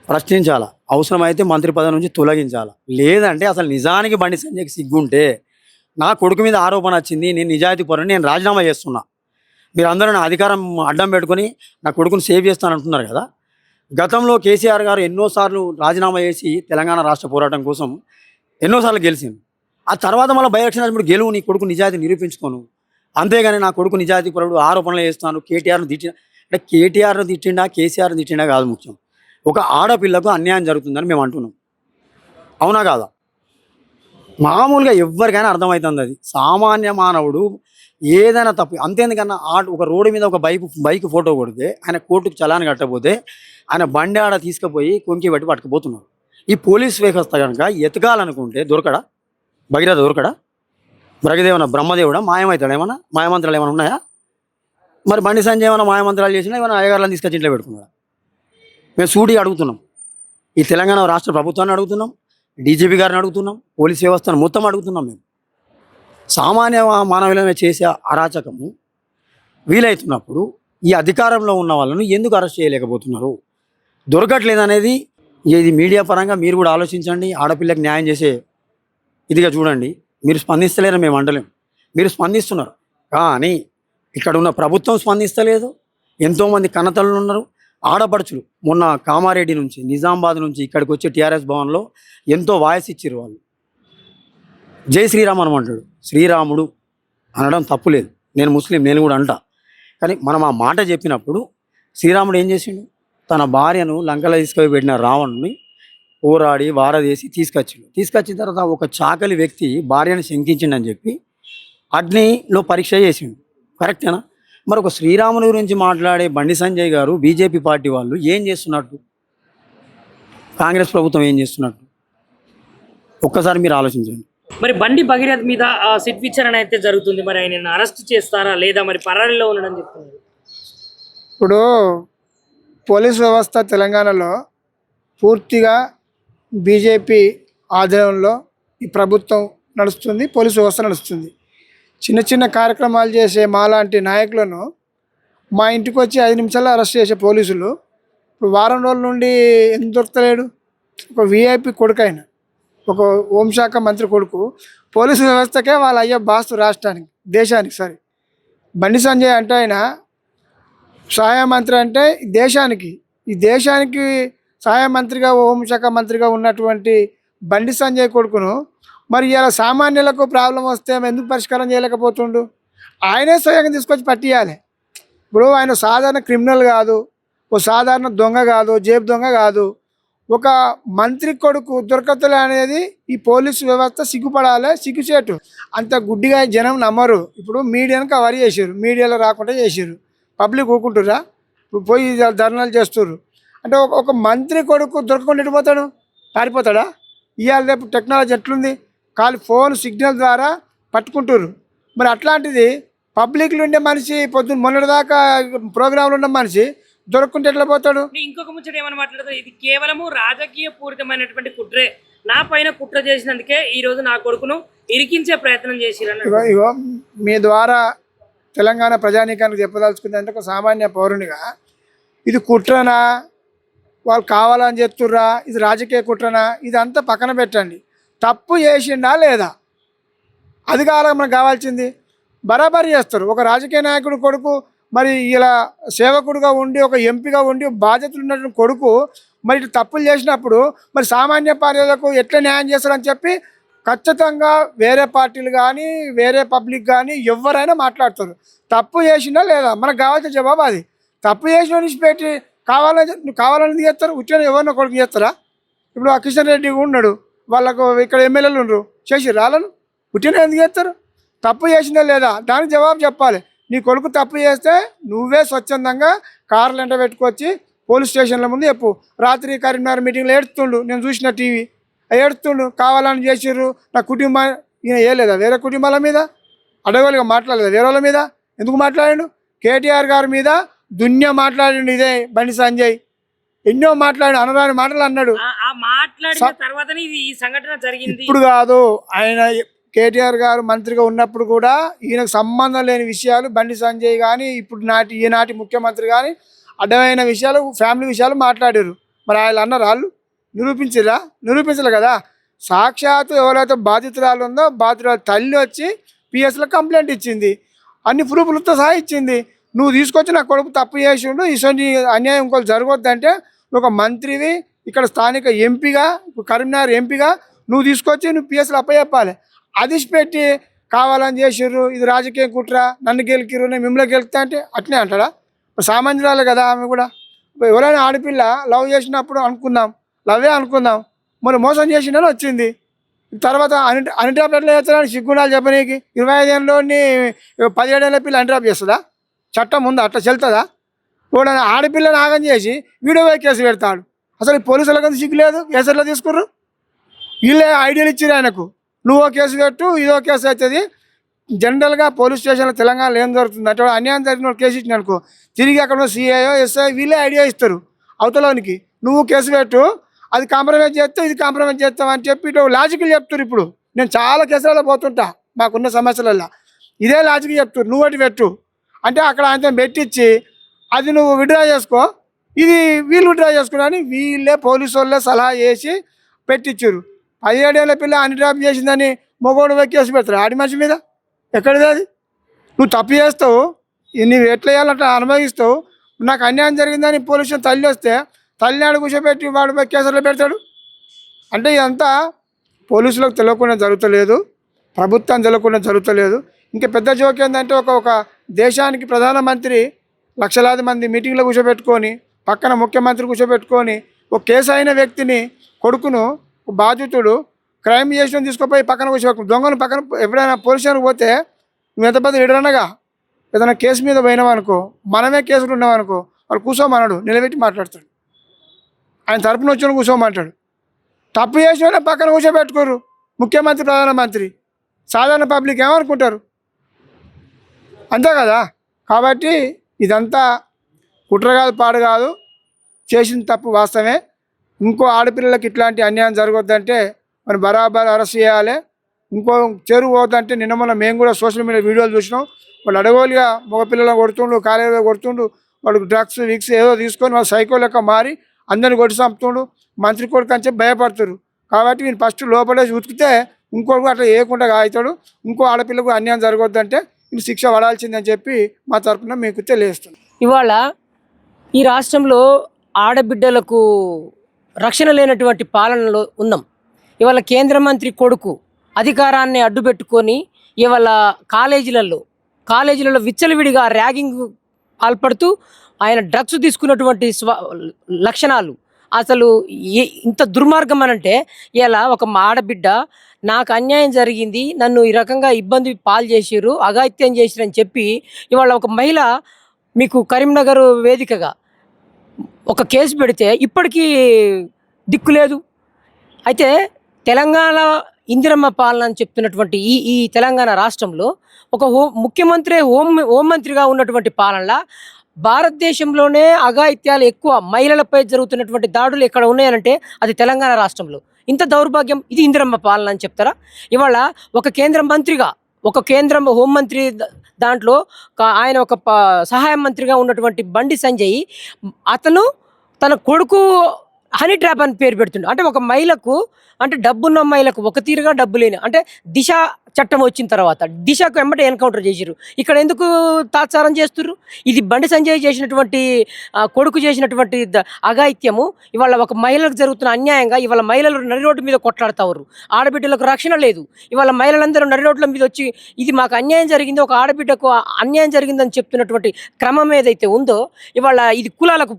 ప్రశ్నించాలా, అవసరమైతే మంత్రి పదవి నుంచి తొలగించాలా. లేదంటే అసలు నిజానికి బండి సంజయ్కి సిగ్గుంటే నా కొడుకు మీద ఆరోపణ వచ్చింది, నేను నిజాయితీ పరుని, నేను రాజీనామా చేస్తున్నా, మీరు అందరూ నా అధికారం అడ్డం పెట్టుకొని నా కొడుకుని సేవ్ చేస్తానంటున్నారు కదా. గతంలో కేసీఆర్ గారు ఎన్నోసార్లు రాజీనామా చేసి తెలంగాణ రాష్ట్ర పోరాటం కోసం ఎన్నోసార్లు గెలిచింది. ఆ తర్వాత మళ్ళీ బై ఎలక్షన్ వచ్చినప్పుడు గెలువు, నీ కొడుకు నిజాయితీ నిరూపించుకోను, అంతేగాని నా కొడుకు నిజాయితీ పరుడు ఆరోపణలు చేస్తాను, కేటీఆర్ను తిట్టిన అంటే కేటీఆర్ను తిట్టిండా కేసీఆర్ను తిట్టిండా కాదు ముఖ్యం, ఒక ఆడపిల్లకు అన్యాయం జరుగుతుందని మేము అంటున్నాం. అవునా కాదా? మామూలుగా ఎవరికైనా అర్థమవుతుంది. అది సామాన్య మానవుడు ఏదైనా తప్పు అంతేందుకన్నా ఒక రోడ్డు మీద ఒక బైక్ ఫోటో కొడితే ఆయన కోర్టుకు చలాన్ని కట్టకపోతే ఆయన బండి ఆడ తీసుకుపోయి కొంకి బట్టి పట్టుకుపోతున్నారు. ఈ పోలీస్ వ్యవస్థ కనుక ఎతకాలనుకుంటే దొరకడా? భగీరథ దొరకడా? భగదేవన బ్రహ్మదేవుడా? మాయమవుతాడు? ఏమన్నా మాయమంత్రాలు ఏమైనా ఉన్నాయా? మరి బండి సంజయ్ ఏమైనా మాయమంత్రాలు చేసినా ఏమైనా అయ్యగారులను తీసుకొచ్చి ఇంట్లో పెట్టుకున్నాడా? మేము సూటిగా అడుగుతున్నాం, ఈ తెలంగాణ రాష్ట్ర ప్రభుత్వాన్ని అడుగుతున్నాం, డీజీపీ గారిని అడుగుతున్నాం, పోలీస్ వ్యవస్థను మొత్తం అడుగుతున్నాం. మేము సామాన్య మానవులమే చేసే అరాచకము వీలవుతున్నప్పుడు ఈ అధికారంలో ఉన్న వాళ్ళను ఎందుకు అరెస్ట్ చేయలేకపోతున్నారు? దొరకట్లేదు అనేది ఇది మీడియా పరంగా మీరు కూడా ఆలోచించండి. ఆడపిల్లకి న్యాయం చేసే ఇదిగా చూడండి. మీరు స్పందిస్తలేరని మేము అంటలేం, మీరు స్పందిస్తున్నారు, కానీ ఇక్కడ ఉన్న ప్రభుత్వం స్పందిస్తలేదు. ఎంతోమంది కన్నతల్లులు ఉన్నారు, ఆడపడుచులు మొన్న కామారెడ్డి నుంచి నిజామాబాద్ నుంచి ఇక్కడికి వచ్చి టీఆర్ఎస్ భవన్లో ఎంతో వాయిస్ ఇచ్చారు. వాళ్ళు జై శ్రీరామ్ అనమంటాడు, శ్రీరాముడు అనడం తప్పు లేదు, నేను ముస్లిం, నేను కూడా అంటా. కానీ మనం ఆ మాట చెప్పినప్పుడు శ్రీరాముడు ఏం చేసిండు? తన భార్యను లంకలో తీసుకొని పెట్టిన రావణుని పోరాడి వారదేసి తీసుకొచ్చిన తర్వాత ఒక చాకలి వ్యక్తి భార్యను శంకించిండని చెప్పి అగ్నిలో పరీక్ష చేసిండు. కరెక్టేనా? మరి ఒక శ్రీరాముని గురించి మాట్లాడే బండి సంజయ్ గారు, బీజేపీ పార్టీ వాళ్ళు ఏం చేస్తున్నట్టు, కాంగ్రెస్ ప్రభుత్వం ఏం చేస్తున్నట్టు ఒక్కసారి మీరు ఆలోచించండి. మరి బండి భగీరథ్ మీద సిట్ విచారణ అయితే జరుగుతుంది, మరి ఆయన అరెస్ట్ చేస్తారా లేదా, మరి పరారీలో ఉండడం చెప్తున్నారు. ఇప్పుడు పోలీస్ వ్యవస్థ తెలంగాణలో పూర్తిగా బీజేపీ ఆధ్వర్యంలో ఈ ప్రభుత్వం నడుస్తుంది, పోలీస్ వ్యవస్థ నడుస్తుంది. చిన్న చిన్న కార్యక్రమాలు చేసే మాలాంటి నాయకులను మా ఇంటికి వచ్చి 5 నిమిషాల్లో అరెస్ట్ చేసే పోలీసులు ఇప్పుడు వారం రోజుల నుండి ఎందుకు దొరకలేడు? ఒక వీఐపీ కొడుకు, ఆయన ఒక హోంశాఖ మంత్రి కొడుకు, పోలీసు వ్యవస్థకే వాళ్ళ అయ్యే బాస్తు రాష్ట్రానికి, దేశానికి. సరే, బండి సంజయ్ అంటే ఆయన సహాయ మంత్రి అంటే దేశానికి, ఈ దేశానికి సహాయ మంత్రిగా హోంశాఖ మంత్రిగా ఉన్నటువంటి బండి సంజయ్ కొడుకును మరి ఇలా సామాన్యులకు ప్రాబ్లం వస్తే ఎందుకు పరిష్కారం చేయలేకపోతుండు? ఆయనే స్వయంగా తీసుకొచ్చి పట్టియాలి. ఇప్పుడు ఆయన సాధారణ క్రిమినల్ కాదు, ఓ సాధారణ దొంగ కాదు, జేబు దొంగ కాదు. ఒక మంత్రి కొడుకు దొరకతలే అనేది ఈ పోలీసు వ్యవస్థ సిగ్గుపడాలి, సిగ్గుచేటు. అంత గుడ్డిగా జనం నమ్మరు. ఇప్పుడు మీడియాను కవర్ చేసారు, మీడియాలో రాకుండా చేసారు, పబ్లిక్ ఊకుంటురా, ఇప్పుడు పోయి ధర్నాలు చేస్తుర్రు. అంటే ఒక మంత్రి కొడుకు దొరకకుండా ఎటుపోతాడు? పారిపోతాడా? ఇవాళ రేపు టెక్నాలజీ ఎట్లుంది, ఖాళీ ఫోన్ సిగ్నల్ ద్వారా పట్టుకుంటుర్రు. మరి అట్లాంటిది పబ్లిక్లో ఉండే మనిషి పొద్దున్న మొన్నటిదాకా ప్రోగ్రాంలో ఉన్న మనిషి దొరకకుంటే ఎట్లా పోతాడు? ఇంకొక ముచ్చట ఏమని మాట్లాడతారు, ఇది కేవలము రాజకీయ పూరితమైనటువంటి కుట్రే, నా పైన కుట్ర చేసినందుకే ఈ రోజు నా కొడుకును ఇరికించే ప్రయత్నం చేసిరని. ఇగో మీ ద్వారా తెలంగాణ ప్రజానీకానికి చెప్పదలుచుకుంది అంటే, ఒక సామాన్య పౌరునిగా ఇది కుట్రనా, వాళ్ళు కావాలని చెప్తుర్రా, ఇది రాజకీయ కుట్రనా, ఇదంతా పక్కన పెట్టండి. తప్పు చేసిండా లేదా, అది కావాలి మనకు కావాల్సింది. బరాబరి చేస్తారు. ఒక రాజకీయ నాయకుడు కొడుకు మరి ఇలా సేవకుడుగా ఉండి, ఒక ఎంపీగా ఉండి బాధ్యతలు ఉన్నటువంటి కొడుకు మరి ఇటు తప్పులు చేసినప్పుడు మరి సామాన్య ప్రజలకు ఎట్లా న్యాయం చేస్తారని చెప్పి ఖచ్చితంగా వేరే పార్టీలు కానీ వేరే పబ్లిక్ కానీ ఎవరైనా మాట్లాడతారు. తప్పు చేసినా లేదా, మనకు కావాల్సిన జవాబు అది. తప్పు చేసిన నుంచి పెట్టి కావాలని చేస్తారు, ఉట్టిన ఎవరినో కొడుకు చేస్తారా? ఇప్పుడు ఆ కిషన్ రెడ్డి ఉన్నాడు, వాళ్ళకు ఇక్కడ ఎమ్మెల్యేలు ఉండరు, చేసి రాళ్ళను ఉట్టిన ఎందుకు చేస్తారు? తప్పు చేసినా లేదా దానికి జవాబు చెప్పాలి. నీ కొడుకు తప్పు చేస్తే నువ్వే స్వచ్ఛందంగా కార్లు ఎంట పెట్టుకొచ్చి పోలీస్ స్టేషన్ల ముందు చెప్పు. రాత్రి కరీంనగర్ మీటింగ్లో ఏడుతుండు, నేను చూసిన టీవీ, ఏడుతుండు, కావాలని చేసిర్రు నా కుటుంబం. ఈయన ఏ లేదా వేరే కుటుంబాల మీద అడగలుగా మాట్లాడలేదు, వేరే వాళ్ళ మీద ఎందుకు మాట్లాడాడు? కేటీఆర్ గారి మీద దున్య మాట్లాడిండు ఇదే బండి సంజయ్, ఎన్నో మాట్లాడు, అనరాని మాటలు అన్నాడు. ఈ సంఘటన జరిగింది ఇప్పుడు కాదు, ఆయన కేటీఆర్ గారు మంత్రిగా ఉన్నప్పుడు కూడా ఈయనకు సంబంధం లేని విషయాలు బండి సంజయ్ కానీ ఇప్పుడు ఈనాటి ముఖ్యమంత్రి కానీ అడ్డమైన విషయాలు, ఫ్యామిలీ విషయాలు మాట్లాడారు. మరి ఆయన అన్నారు, వాళ్ళు నిరూపించలే కదా. సాక్షాత్తు ఎవరైతే బాధితురాలు ఉందో బాధితురాలు తల్లి వచ్చి పిఎస్లో కంప్లైంట్ ఇచ్చింది, అన్ని ప్రూఫ్లతో సహా ఇచ్చింది. నువ్వు తీసుకొచ్చి నా కొడుకు తప్పు చేసిండు, ఇటువంటి అన్యాయం ఇంకోటి జరగొద్దంటే ఒక మంత్రివి, ఇక్కడ స్థానిక ఎంపీగా, కరీంనగర్ ఎంపీగా నువ్వు తీసుకొచ్చి నువ్వు పిఎస్లో అప్పచెప్పాలి. అది పెట్టి కావాలని చేసిర్రు, ఇది రాజకీయ కుట్ర, నన్ను గెలికిర్రు, నేను మిమ్మల్ని గెలుస్తా అంటే అట్లే అంటాడా? సామాన్యురాలే కదా ఆమె కూడా. ఎవరైనా ఆడపిల్ల లవ్ చేసినప్పుడు అనుకుందాం, లవ్వే అనుకుందాం, మరి మోసం చేసిందని వచ్చింది. తర్వాత అన్డ్రాప్ ఎట్లా చేస్తారని సిగ్గుండాలి చెప్పనీకి. 25 ఏళ్ళలోని 17 ఏళ్ళ పిల్ల అన్డ్రాప్ చేస్తుందా? చట్టం ఉందా? అట్లా చెల్తుందా? కూడా ఆడపిల్లని ఆగం చేసి వీడియో కేసు పెడతాడు. అసలు పోలీసులకు సిగ్గు లేదు, కేసులో తీసుకుర్రు. వీళ్ళే ఐడియాలు ఇచ్చిరు ఆయనకు, నువ్వో కేసు పెట్టు, ఇదో కేసు అవుతుంది. జనరల్గా పోలీస్ స్టేషన్లో తెలంగాణలో ఏం జరుగుతుంది అంటే, అన్యాయం జరిగిన కేసు ఇచ్చిన అనుకో, తిరిగి అక్కడ సిఐఓ ఎస్ఐ వీళ్ళే ఐడియా ఇస్తారు అవతలోనికి, నువ్వు కేసు పెట్టు, అది కాంప్రమైజ్ చేస్తావు, ఇది కాంప్రమైజ్ చేస్తావు అని చెప్పి ఇటు లాజికల్ చెప్తారు. ఇప్పుడు నేను చాలా కేసులలో పోతుంటా, మాకున్న సమస్యలలో ఇదే లాజిక్ చెప్తారు, నువ్వు ఒకటి పెట్టు అంటే అక్కడ ఆయనతో పెట్టించి అది నువ్వు విడ్రా చేసుకో, ఇది వీళ్ళు విడ్రా చేసుకుని వీళ్ళే పోలీసు వాళ్ళే సలహా చేసి పెట్టించారు. 17 ఏళ్ళ పిల్ల అన్డ్రాప్ చేసిందని మగోడు కేసు పెడతారు ఆడి మనిషి మీద? ఎక్కడిది అది? నువ్వు తప్పు చేస్తావు, నువ్వు ఎట్లా చేయాలంటే అనుభవిస్తావు. నాకు అన్యాయం జరిగిందని పోలీసు తల్లి వస్తే తల్లిని ఆడ కూర్చోబెట్టి వాడు కేసులో పెడతాడు. అంటే ఇదంతా పోలీసులకు తెలియకుండా జరుగుతలేదు, ప్రభుత్వం తెలియకుండా జరుగుతలేదు. ఇంకా పెద్ద జోక్ ఏంటంటే, ఒక దేశానికి ప్రధానమంత్రి లక్షలాది మంది మీటింగ్లో కూర్చోబెట్టుకొని, పక్కన ముఖ్యమంత్రి కూర్చోబెట్టుకొని, ఒక కేసు అయిన వ్యక్తిని కొడుకును బాధితుడు క్రైమ్ చేసిన తీసుకుపోయి పక్కన కూర్చోబెట్టు, దొంగను పక్కన. ఎప్పుడైనా పోలీస్ స్టేషన్కి పోతే నువ్వు ఎంత పెద్ద లీడరనగా ఏదైనా కేసు మీద పోయినావనుకో, మనమే కేసులు ఉన్నామనుకో, వాళ్ళు కూర్చోమన్నాడు, నిలబెట్టి మాట్లాడతాడు, ఆయన తరపున వచ్చిన కూర్చోమంటాడు. తప్పు చేసిన పక్కన కూర్చోబెట్టుకోరు ముఖ్యమంత్రి, ప్రధానమంత్రి. సాధారణ పబ్లిక్ ఏమనుకుంటారు? అంతే కదా. కాబట్టి ఇదంతా కుట్ర కాదు, పాడు కాదు, చేసిన తప్పు వాస్తవమే. ఇంకో ఆడపిల్లలకి ఇట్లాంటి అన్యాయం జరగొద్దంటే మరి బరాబర్ అరెస్ట్ చేయాలి. ఇంకో చెరువు పోతుంటే నిన్న మొన్న మేము కూడా సోషల్ మీడియా వీడియోలు చూసినాం. వాళ్ళు అడగోలుగా మగపిల్లలను కొడుతుండు, కాలేజీలో కొడుతుండు, వాళ్ళకి డ్రగ్స్ విక్స్ ఏదో తీసుకొని వాళ్ళు సైకో లెక్క మారి అందరిని కొట్టి చంపుతుండు. మంత్రి కొడుకు అని చెప్పి భయపడుతున్నారు. కాబట్టి వీళ్ళు ఫస్ట్ లోపలేసి ఉతికితే ఇంకోటి అట్లా వేయకుండా అవుతాడు. ఇంకో ఆడపిల్లకు అన్యాయం జరగొద్దంటే వీళ్ళు శిక్ష పడాల్సిందని చెప్పి మా తరఫున మీకు తెలియజేస్తున్నాం. ఇవాళ ఈ రాష్ట్రంలో ఆడబిడ్డలకు రక్షణ లేనటువంటి పాలనలో ఉన్నాం. ఇవాళ కేంద్ర మంత్రి కొడుకు అధికారాన్ని అడ్డుపెట్టుకొని ఇవాళ కాలేజీలలో విచ్చలవిడిగా ర్యాగింగ్ పాల్పడుతూ ఆయన డ్రగ్స్ తీసుకున్నటువంటి లక్షణాలు అసలు ఇంత దుర్మార్గం అనంటే, ఇలా ఒక ఆడబిడ్డ నాకు అన్యాయం జరిగింది, నన్ను ఈ రకంగా ఇబ్బంది పాలు చేసిర్రు, అఘాయిత్యం చేసిరని చెప్పి ఇవాళ ఒక మహిళ మీకు కరీంనగర్ వేదికగా ఒక కేసు పెడితే ఇప్పటికీ దిక్కు లేదు. అయితే తెలంగాణ ఇందిరమ్మ పాలన అని చెప్తున్నటువంటి ఈ తెలంగాణ రాష్ట్రంలో ఒక ముఖ్యమంత్రి హోంమంత్రిగా ఉన్నటువంటి పాలనలా భారతదేశంలోనే అఘాయిత్యాలు ఎక్కువ, మహిళలపై జరుగుతున్నటువంటి దాడులు ఎక్కడ ఉన్నాయనంటే అది తెలంగాణ రాష్ట్రంలో. ఇంత దౌర్భాగ్యం, ఇది ఇందిరమ్మ పాలన అని చెప్తారా? ఇవాళ ఒక కేంద్ర మంత్రిగా, ఒక కేంద్ర హోంమంత్రి దాంట్లో ఆయన ఒక సహాయ మంత్రిగా ఉన్నటువంటి బండి సంజయ్, అతను తన కొడుకు హనీ ట్రాప్ అని పేరు పెడుతుండే. అంటే ఒక మహిళకు, అంటే డబ్బున్న మహిళకు ఒక తీరుగా డబ్బు లేని, అంటే దిశ చట్టం వచ్చిన తర్వాత దిశకు వెంబడి ఎన్కౌంటర్ చేసిర్రు. ఇక్కడ ఎందుకు తాత్సారం చేస్తుర్రు? ఇది బండి సంజయ్ చేసినటువంటి కొడుకు చేసినటువంటి అఘాయిత్యము ఇవాళ ఒక మహిళలకు జరుగుతున్న అన్యాయంగా ఇవాళ మహిళలు నడి రోడ్డు మీద కొట్లాడుతారు. ఆడబిడ్డలకు రక్షణ లేదు. ఇవాళ మహిళలందరూ నడి రోడ్ల మీద వచ్చి ఇది మాకు అన్యాయం జరిగింది, ఒక ఆడబిడ్డకు అన్యాయం జరిగిందని చెప్తున్నటువంటి క్రమం ఏదైతే ఉందో, ఇవాళ ఇది కులాలకు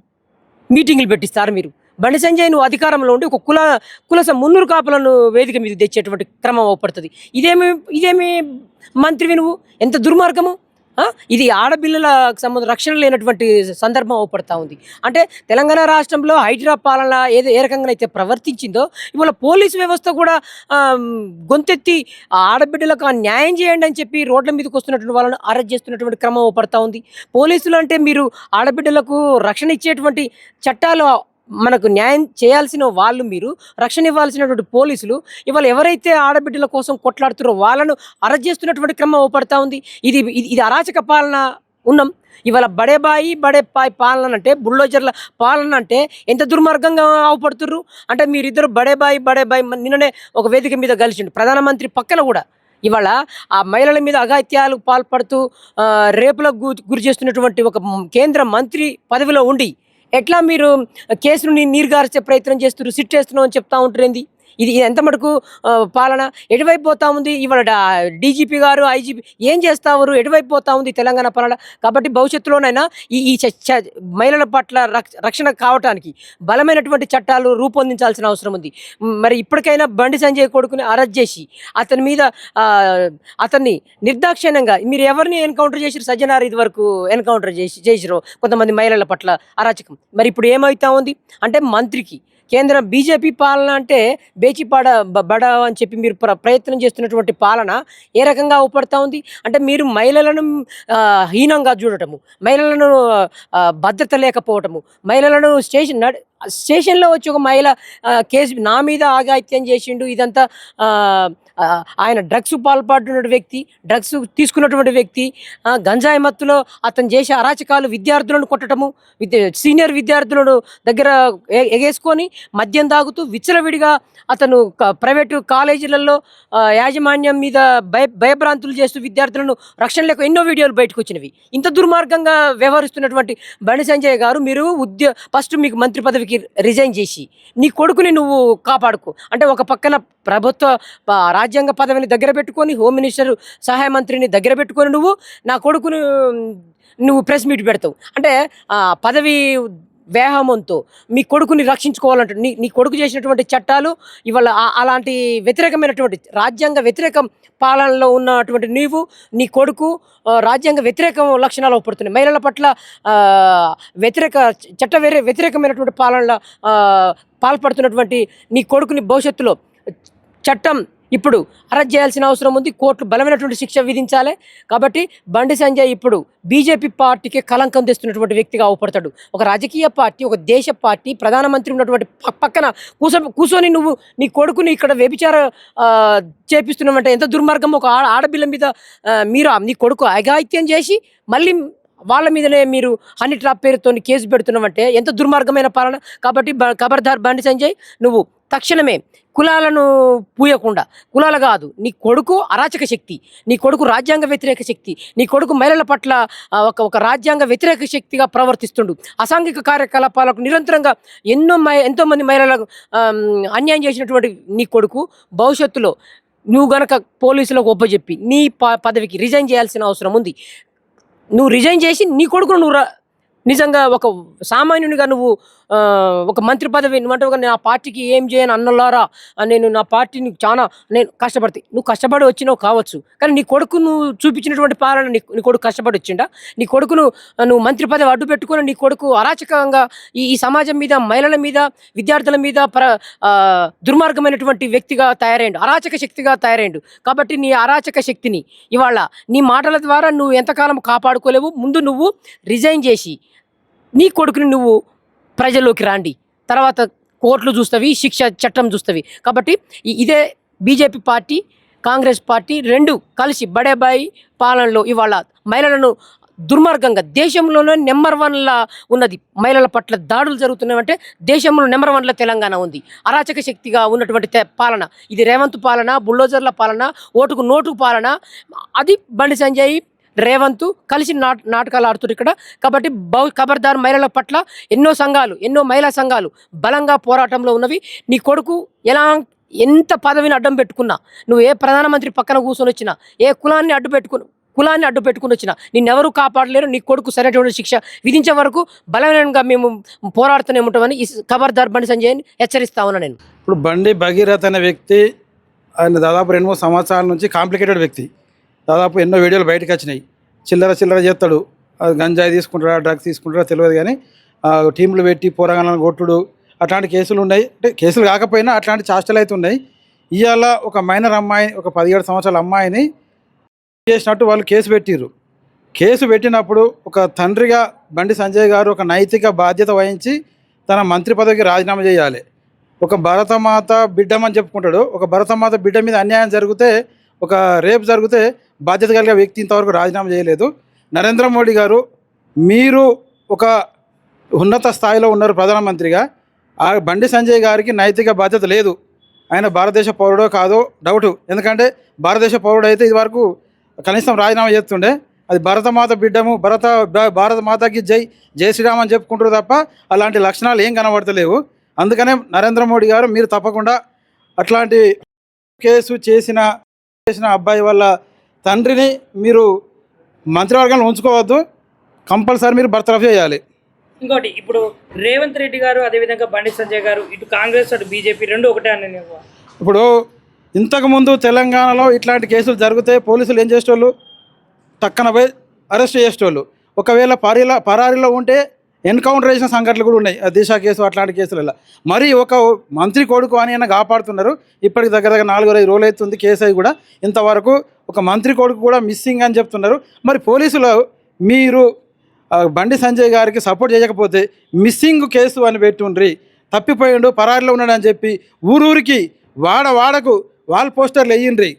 మీటింగులు పెట్టిస్తారు. మీరు బండి సంజయ్ నువ్వు అధికారంలో ఉండి ఒక కులస మున్నూరు కాపులను వేదిక మీద తెచ్చేటువంటి క్రమం అవపడుతుంది. ఇదేమి మంత్రివి నువ్వు? ఎంత దుర్మార్గము! ఇది ఆడపిల్లలకు సంబంధం రక్షణ లేనటువంటి సందర్భం అవపడతా ఉంది. అంటే తెలంగాణ రాష్ట్రంలో హైడ్రా పాలన ఏ రకంగా అయితే ప్రవర్తించిందో, ఇవాళ పోలీసు వ్యవస్థ కూడా గొంతెత్తి ఆడబిడ్డలకు న్యాయం చేయండి అని చెప్పి రోడ్ల మీదకి వస్తున్నటువంటి వాళ్ళను అరెస్ట్ చేస్తున్నటువంటి క్రమం అవపడతా ఉంది. పోలీసులు అంటే మీరు ఆడబిడ్డలకు రక్షణ ఇచ్చేటువంటి చట్టాలు మనకు న్యాయం చేయాల్సిన వాళ్ళు, మీరు రక్షణ ఇవ్వాల్సినటువంటి పోలీసులు ఇవాళ ఎవరైతే ఆడబిడ్డల కోసం కొట్లాడుతారో వాళ్ళను అరెస్ట్ చేస్తున్నటువంటి క్రమం అవపడతా ఉంది. ఇది అరాచక పాలన ఉన్నాం. ఇవాళ బడే పాయ్ పాలన అంటే, బుల్డోజర్ల పాలన అంటే ఎంత దుర్మార్గంగా అవపడుతుర్రు. అంటే మీరిద్దరు బడే బాయ్ నిన్ననే ఒక వేదిక మీద కలిసిండు ప్రధానమంత్రి పక్కన కూడా. ఇవాళ ఆ మహిళల మీద అఘాయిత్యాలు పాల్పడుతూ రేపులకు గురి చేస్తున్నటువంటి ఒక కేంద్ర మంత్రి పదవిలో ఉండి ఎట్లా మీరు కేసును నీరుగార్చే ప్రయత్నం చేస్తున్నారు, సిట్ చేస్తున్నావు అని చెప్తా ఉంటారేంది? ఇది ఎంత మటుకు పాలన ఎటువైపు పోతా ఉంది? ఇవాళ డీజీపీ గారు, ఐజీపీ ఏం చేస్తావారు? ఎటువైపు పోతా ఉంది తెలంగాణ పాలన? కాబట్టి భవిష్యత్తులోనైనా ఈ మహిళల పట్ల రక్షణ కావటానికి బలమైనటువంటి చట్టాలు రూపొందించాల్సిన అవసరం ఉంది. మరి ఇప్పటికైనా బండి సంజయ్ కొడుకుని అరెస్ట్ చేసి అతన్ని నిర్దాక్షిణ్యంగా, మీరు ఎవరిని ఎన్కౌంటర్ చేసిరు? సజ్జనార్ ఇది వరకు ఎన్కౌంటర్ చేసిరో కొంతమంది మహిళల పట్ల అరాచకం. మరి ఇప్పుడు ఏమవుతా ఉంది అంటే, మంత్రికి కేంద్ర బీజేపీ పాలన అంటే బడ అని చెప్పి మీరు ప్రయత్నం చేస్తున్నటువంటి పాలన ఏ రకంగా అవపడతా ఉంది అంటే, మీరు మహిళలను హీనంగా చూడటము, మహిళలను భద్రత లేకపోవటము, మహిళలను స్టేషన్లో వచ్చి ఒక మహిళ కేసు నా మీద ఆఘాయిత్యం చేసిండు, ఇదంతా ఆయన డ్రగ్స్ పాల్పడుతున్న వ్యక్తి, డ్రగ్స్ తీసుకున్నటువంటి వ్యక్తి, గంజాయి మత్తులో అతను చేసే అరాచకాలు, విద్యార్థులను కొట్టడము, సీనియర్ విద్యార్థులను దగ్గర ఎగేసుకొని మద్యం తాగుతూ విచ్చలవిడిగా అతను ప్రైవేటు కాలేజీలలో యాజమాన్యం మీద భయభ్రాంతులు చేస్తూ విద్యార్థులను రక్షణ లేక ఎన్నో వీడియోలు బయటకు వచ్చినవి. ఇంత దుర్మార్గంగా వ్యవహరిస్తున్నటువంటి బండి సంజయ్ గారు, మీరు ఫస్ట్ మీకు మంత్రి పదవికి రిజైన్ చేసి నీ కొడుకుని నువ్వు కాపాడుకో. అంటే ఒక పక్కన ప్రభుత్వ రాజ్యాంగ పదవిని దగ్గర పెట్టుకొని, హోమ్ మినిస్టర్ సహాయ మంత్రిని దగ్గర పెట్టుకొని నా కొడుకుని నువ్వు ప్రెస్ మీట్ పెడతావు. అంటే పదవి వ్యాయామంతో మీ కొడుకుని రక్షించుకోవాలంటే నీ కొడుకు చేసినటువంటి చట్టాలు ఇవాళ అలాంటి వ్యతిరేకమైనటువంటి రాజ్యాంగ వ్యతిరేక పాలనలో ఉన్నటువంటి నీ కొడుకు రాజ్యాంగ వ్యతిరేక లక్షణాలు అవపడుతున్నాయి. మహిళల పట్ల వ్యతిరేకమైనటువంటి పాలనలో పాల్పడుతున్నటువంటి నీ కొడుకుని భవిష్యత్తులో చట్టం ఇప్పుడు అరెస్ట్ చేయాల్సిన అవసరం ఉంది. కోర్టులు బలమైనటువంటి శిక్ష విధించాలి. కాబట్టి బండి సంజయ్ ఇప్పుడు బీజేపీ పార్టీకి కలంకం తెస్తున్నటువంటి వ్యక్తిగా అవపడతాడు. ఒక రాజకీయ పార్టీ, ఒక దేశ పార్టీ ప్రధానమంత్రి ఉన్నటువంటి పక్కన కూర్చొని నువ్వు నీ కొడుకుని ఇక్కడ వ్యభిచార చేపిస్తున్నావంటే ఎంత దుర్మార్గం! ఒక ఆడపిల్ల మీద మీరు నీ కొడుకు అఘాయిత్యం చేసి మళ్ళీ వాళ్ళ మీదనే మీరు హనీ ట్రాప్ పేరుతో కేసు పెడుతున్నావంటే ఎంత దుర్మార్గమైన పాలన! కాబట్టి ఖబర్దార్ బండి సంజయ్, నువ్వు తక్షణమే కులాలను పూయకుండా, కులాలు కాదు, నీ కొడుకు అరాచక శక్తి, నీ కొడుకు రాజ్యాంగ వ్యతిరేక శక్తి, నీ కొడుకు మహిళల పట్ల ఒక రాజ్యాంగ వ్యతిరేక శక్తిగా ప్రవర్తిస్తుండు. అసాంఘిక కార్యకలాపాలకు నిరంతరంగా ఎంతోమంది మహిళలకు అన్యాయం చేసినటువంటి నీ కొడుకు భవిష్యత్తులో నువ్వు గనక పోలీసులకు ఒప్పజెప్పి నీ పదవికి రిజైన్ చేయాల్సిన అవసరం ఉంది. నువ్వు రిజైన్ చేసి నీ కొడుకును నువ్వు నిజంగా ఒక సామాన్యునిగా నువ్వు ఒక మంత్రి పదవి నువ్వంటే నా పార్టీకి ఏం చేయను అన్నలారా, నేను నా పార్టీని నేను కష్టపడితే నువ్వు కష్టపడి వచ్చినావు కావచ్చు, కానీ నీ కొడుకు నువ్వు చూపించినటువంటి పాలన నీ కొడుకు కష్టపడి వచ్చిండా? నీ కొడుకును నువ్వు మంత్రి పదవి అడ్డు పెట్టుకుని నీ కొడుకు అరాచకంగా ఈ సమాజం మీద, మహిళల మీద, విద్యార్థుల మీద దుర్మార్గమైనటువంటి వ్యక్తిగా తయారైండు, అరాచక శక్తిగా తయారైండు. కాబట్టి నీ అరాచక శక్తిని ఇవాళ నీ మాటల ద్వారా నువ్వు ఎంతకాలం కాపాడుకోలేవు. ముందు నువ్వు రిజైన్ చేసి నీ కొడుకుని నువ్వు ప్రజల్లోకి రాండి, తర్వాత కోర్టులు చూస్తవి, శిక్ష చట్టం చూస్తవి. కాబట్టి ఇదే బీజేపీ పార్టీ, కాంగ్రెస్ పార్టీ రెండు కలిసి బడేబాయి పాలనలో ఇవాళ మహిళలను దుర్మార్గంగా దేశంలోనే నెంబర్ 1లా ఉన్నది. మహిళల పట్ల దాడులు జరుగుతున్నాయంటే దేశంలో నెంబర్ 1లో తెలంగాణ ఉంది. అరాచక శక్తిగా ఉన్నటువంటి పాలన ఇది. రేవంత్ పాలన, బుల్డోజర్ల పాలన, ఓటుకు నోటు పాలన, అది బండి సంజయ్ రేవంత్ కలిసి నాటకాలు ఆడుతున్నారు ఇక్కడ. కాబట్టి ఖబర్దార్ మహిళల పట్ల ఎన్నో మహిళా సంఘాలు బలంగా పోరాటంలో ఉన్నవి. నీ కొడుకు ఎంత పదవిని అడ్డం పెట్టుకున్నా, నువ్వు ఏ ప్రధానమంత్రి పక్కన కూర్చొని వచ్చినా, ఏ కులాన్ని అడ్డు పెట్టుకుని వచ్చినా నిన్నెవరూ కాపాడలేరు. నీ కొడుకు సరైనటువంటి శిక్ష విధించే వరకు బలమైనగా మేము పోరాడుతూనే ఉంటామని ఈ ఖబర్దార్ బండి సంజయ్ని హెచ్చరిస్తా ఉన్నా నేను. ఇప్పుడు బండి భగీరథ్ అనే వ్యక్తి, ఆయన దాదాపు 2-3 సంవత్సరాల నుంచి కాంప్లికేటెడ్ వ్యక్తి. దాదాపు ఎన్నో వీడియోలు బయటకు వచ్చినాయి. చిల్లర చేస్తాడు, గంజాయి తీసుకుంటాడా, డ్రగ్స్ తీసుకుంటాడా తెలియదు, కానీ టీంలు పెట్టి పోరాగాలను కొట్టుడు అట్లాంటి కేసులు ఉన్నాయి. అంటే కేసులు కాకపోయినా అట్లాంటి చేష్టలు అయితే ఉన్నాయి. ఇవాళ ఒక మైనర్ అమ్మాయి, ఒక 17 సంవత్సరాల అమ్మాయిని చేసినట్టు వాళ్ళు కేసు పెట్టినప్పుడు ఒక తండ్రిగా బండి సంజయ్ గారు ఒక నైతిక బాధ్యత వహించి తన మంత్రి పదవికి రాజీనామా చేయాలి. ఒక భరతమాత బిడ్డమని చెప్పుకుంటాడు. ఒక భరతమాత బిడ్డ మీద అన్యాయం జరిగితే, ఒక రేపు జరిగితే బాధ్యత కలిగిన వ్యక్తి ఇంతవరకు రాజీనామా చేయలేదు. నరేంద్ర మోడీ గారు, మీరు ఒక ఉన్నత స్థాయిలో ఉన్నారు ప్రధానమంత్రిగా. ఆ బండి సంజయ్ గారికి నైతిక బాధ్యత లేదు. ఆయన భారతదేశ పౌరుడో కాదో డౌటు. ఎందుకంటే భారతదేశ పౌరుడు అయితే ఇది వరకు కనీసం రాజీనామా చేస్తుండే. అది భరతమాత బిడ్డము, భారత మాతకి జై శ్రీరామ్ అని చెప్పుకుంటారు తప్ప అలాంటి లక్షణాలు ఏం కనబడతలేవు. అందుకనే నరేంద్ర మోడీ గారు, మీరు తప్పకుండా అట్లాంటి కేసు చేసిన అబ్బాయి వాళ్ళ తండ్రిని మీరు మంత్రివర్గంలో ఉంచుకోవద్దు, కంపల్సరీ మీరు బర్తరఫ్ చేయాలి. ఇంకోటి, ఇప్పుడు రేవంత్ రెడ్డి గారు అదేవిధంగా బండి సంజయ్ గారు ఇటు కాంగ్రెస్ అటు బీజేపీ రెండు ఒకటే అని. ఇప్పుడు ఇంతకుముందు తెలంగాణలో ఇట్లాంటి కేసులు జరిగితే పోలీసులు ఏం చేసేవాళ్ళు, టక్కన పోయి అరెస్ట్ చేసేవాళ్ళు. ఒకవేళ పరారీలో ఉంటే ఎన్కౌంటర్ చేసిన సంఘటనలు కూడా ఉన్నాయి. దిశ కేసు అట్లాంటి కేసులలో. మరి ఒక మంత్రి కొడుకు అని ఆయన కాపాడుతున్నారు. ఇప్పటికి దగ్గర 4-5 రోజులు అవుతుంది కేసు అయి కూడా. ఇంతవరకు ఒక మంత్రి కొడుకు కూడా మిస్సింగ్ అని చెప్తున్నారు. మరి పోలీసులు మీరు బండి సంజయ్ గారికి సపోర్ట్ చేయకపోతే మిస్సింగ్ కేసు అని పెట్టుండ్రి, తప్పిపోయిండు, పరారీలో ఉన్నాడు అని చెప్పి ఊరూరికి వాడకు వాల్ పోస్టర్లు వేయండ్రి.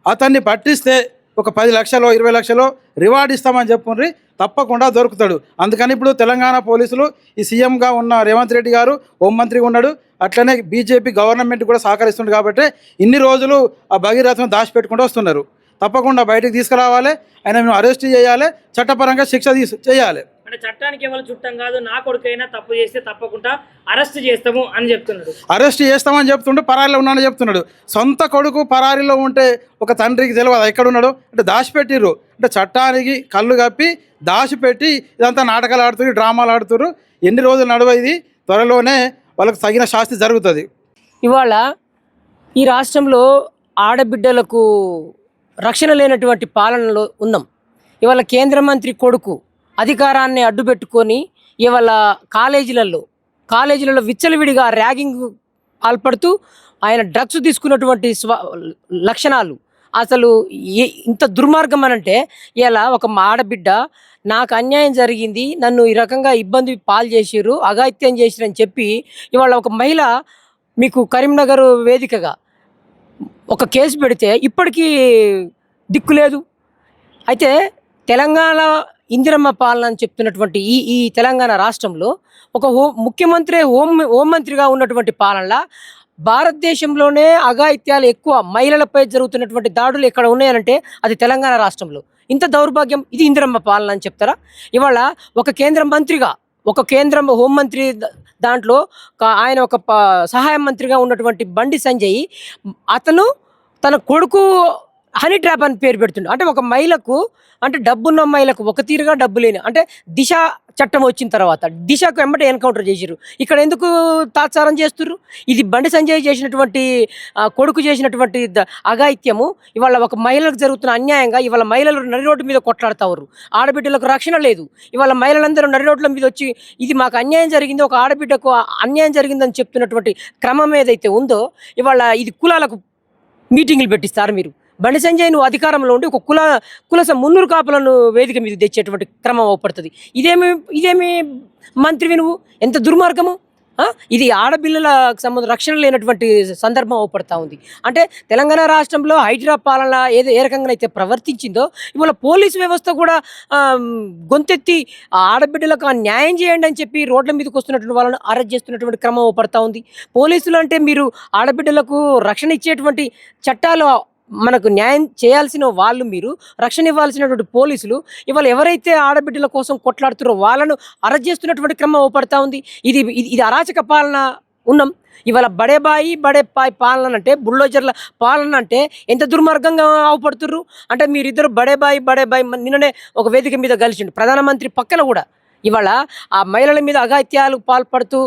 అతన్ని పట్టిస్తే ఒక 10 లక్షలో 20 లక్షలో రివార్డ్ ఇస్తామని చెప్పుండ్రి, తప్పకుండా దొరుకుతాడు. అందుకని ఇప్పుడు తెలంగాణ పోలీసులు, ఈ సీఎంగా ఉన్న రేవంత్ రెడ్డి గారు హోంమంత్రిగా ఉన్నాడు, అట్లనే బీజేపీ గవర్నమెంట్ కూడా సహకరిస్తుంది. కాబట్టి ఇన్ని రోజులు ఆ భగీరథను దాచిపెట్టుకుంటూ వస్తున్నారు. తప్పకుండా బయటకు తీసుకురావాలి, ఆయన మేము అరెస్ట్ చేయాలి, చట్టపరంగా శిక్ష చేయాలి. అంటే చట్టానికి ఎవరు చుట్టం కాదు, నా కొడుకైనా తప్పు చేస్తే తప్పకుండా అరెస్ట్ చేస్తాము అని చెప్తున్నాడు. అరెస్ట్ చేస్తామని చెప్తుంటే పరారీలో ఉన్నాడని చెప్తున్నాడు. సొంత కొడుకు పరారీలో ఉంటే ఒక తండ్రికి తెలియదు ఎక్కడున్నాడు అంటే దాచిపెట్టిర్రు. అంటే చట్టానికి కళ్ళు కప్పి దాచిపెట్టి ఇదంతా నాటకాలు ఆడుతున్నారు, డ్రామాలు ఆడుతున్నారు. ఎన్ని రోజులు నడువ ఇది, త్వరలోనే వాళ్ళకి తగిన శాస్తి జరుగుతుంది. ఇవాళ ఈ రాష్ట్రంలో ఆడబిడ్డలకు రక్షణ లేనటువంటి పాలనలో ఉన్నాం. ఇవాళ కేంద్ర మంత్రి కొడుకు అధికారాన్ని అడ్డుపెట్టుకొని ఇవాళ కాలేజీలలో విచ్చలవిడిగా ర్యాగింగ్ పాల్పడుతూ ఆయన డ్రగ్స్ తీసుకున్నటువంటి లక్షణాలు అసలు ఇంత దుర్మార్గం అనంటే, ఇలా ఒక ఆడబిడ్డ నాకు అన్యాయం జరిగింది, నన్ను ఈ రకంగా ఇబ్బంది పాలు చేసిర్రు, అఘాయిత్యం చేసిరని చెప్పి ఇవాళ ఒక మహిళ మీకు కరీంనగర్ వేదికగా ఒక కేసు పెడితే ఇప్పటికీ దిక్కు లేదు. అయితే తెలంగాణ ఇందిరమ్మ పాలన అని చెప్తున్నటువంటి ఈ తెలంగాణ రాష్ట్రంలో ఒక ముఖ్యమంత్రి హోంమంత్రిగా ఉన్నటువంటి పాలనలో భారతదేశంలోనే అఘాయిత్యాలు ఎక్కువ మహిళలపై జరుగుతున్నటువంటి దాడులు ఎక్కడ ఉన్నాయనంటే అది తెలంగాణ రాష్ట్రంలో. ఇంత దౌర్భాగ్యం, ఇది ఇందిరమ్మ పాలన అని చెప్తారా? ఇవాళ ఒక కేంద్ర మంత్రిగా, ఒక కేంద్ర హోంమంత్రి దాంట్లో ఆయన ఒక సహాయ మంత్రిగా ఉన్నటువంటి బండి సంజయ్, అతను తన కొడుకు హనీ ట్రాప్ అని పేరు పెడుతుండు. అంటే ఒక మహిళకు, అంటే డబ్బున్న మహిళకు ఒక తీరుగా, డబ్బు లేని, అంటే దిశ చట్టం వచ్చిన తర్వాత దిశకు వెంబడి ఎన్కౌంటర్ చేసిర్రు. ఇక్కడ ఎందుకు తాత్సారం చేస్తుర్రు? ఇది బండి సంజయ్ చేసినటువంటి కొడుకు చేసినటువంటి అఘాయిత్యము. ఇవాళ ఒక మహిళలకు జరుగుతున్న అన్యాయంగా ఇవాళ మహిళలు నడి రోడ్డు మీద కొట్లాడుతారు. ఆడబిడ్డలకు రక్షణ లేదు. ఇవాళ మహిళలందరూ నడి రోడ్ల మీద వచ్చి ఇది మాకు అన్యాయం జరిగింది, ఒక ఆడబిడ్డకు అన్యాయం జరిగిందని చెప్తున్నటువంటి క్రమం ఏదైతే ఉందో, ఇవాళ ఇది కులాలకు మీటింగులు పెట్టిస్తారు మీరు. బండి సంజయ్ నువ్వు అధికారంలో ఉండి ఒక కులస మున్నూరు కాపులను వేదిక మీద తెచ్చేటువంటి క్రమం అవపడుతుంది. ఇదేమి మంత్రివి నువ్వు? ఎంత దుర్మార్గము! ఇది ఆడపిల్లలకు సంబంధం రక్షణ లేనటువంటి సందర్భం అవపడతా ఉంది. అంటే తెలంగాణ రాష్ట్రంలో హైడ్రా పాలన ఏ రకంగా అయితే ప్రవర్తించిందో, ఇవాళ పోలీసు వ్యవస్థ కూడా గొంతెత్తి ఆడబిడ్డలకు న్యాయం చేయండి అని చెప్పి రోడ్ల మీదకి వస్తున్నటువంటి వాళ్ళను అరెస్ట్ చేస్తున్నటువంటి క్రమం అవపడతా ఉంది. పోలీసులు అంటే మీరు ఆడబిడ్డలకు రక్షణ ఇచ్చేటువంటి చట్టాలు, మనకు న్యాయం చేయాల్సిన వాళ్ళు, మీరు రక్షణ ఇవ్వాల్సినటువంటి పోలీసులు ఇవాళ ఎవరైతే ఆడబిడ్డల కోసం కొట్లాడుతారో వాళ్ళను అరెస్ట్ చేస్తున్నటువంటి క్రమం అవపడతా ఉంది. ఇది అరాచక పాలన ఉన్నాం. ఇవాళ బడే పాయ్ పాలన అంటే, బుల్డోజర్ల పాలన అంటే ఎంత దుర్మార్గంగా అవపడుతుర్రు. అంటే మీరిద్దరు బడే బాయ్ నిన్ననే ఒక వేదిక మీద కలిసిండు ప్రధానమంత్రి పక్కన కూడా. ఇవాళ ఆ మహిళల మీద అఘాయిత్యాలు పాల్పడుతూ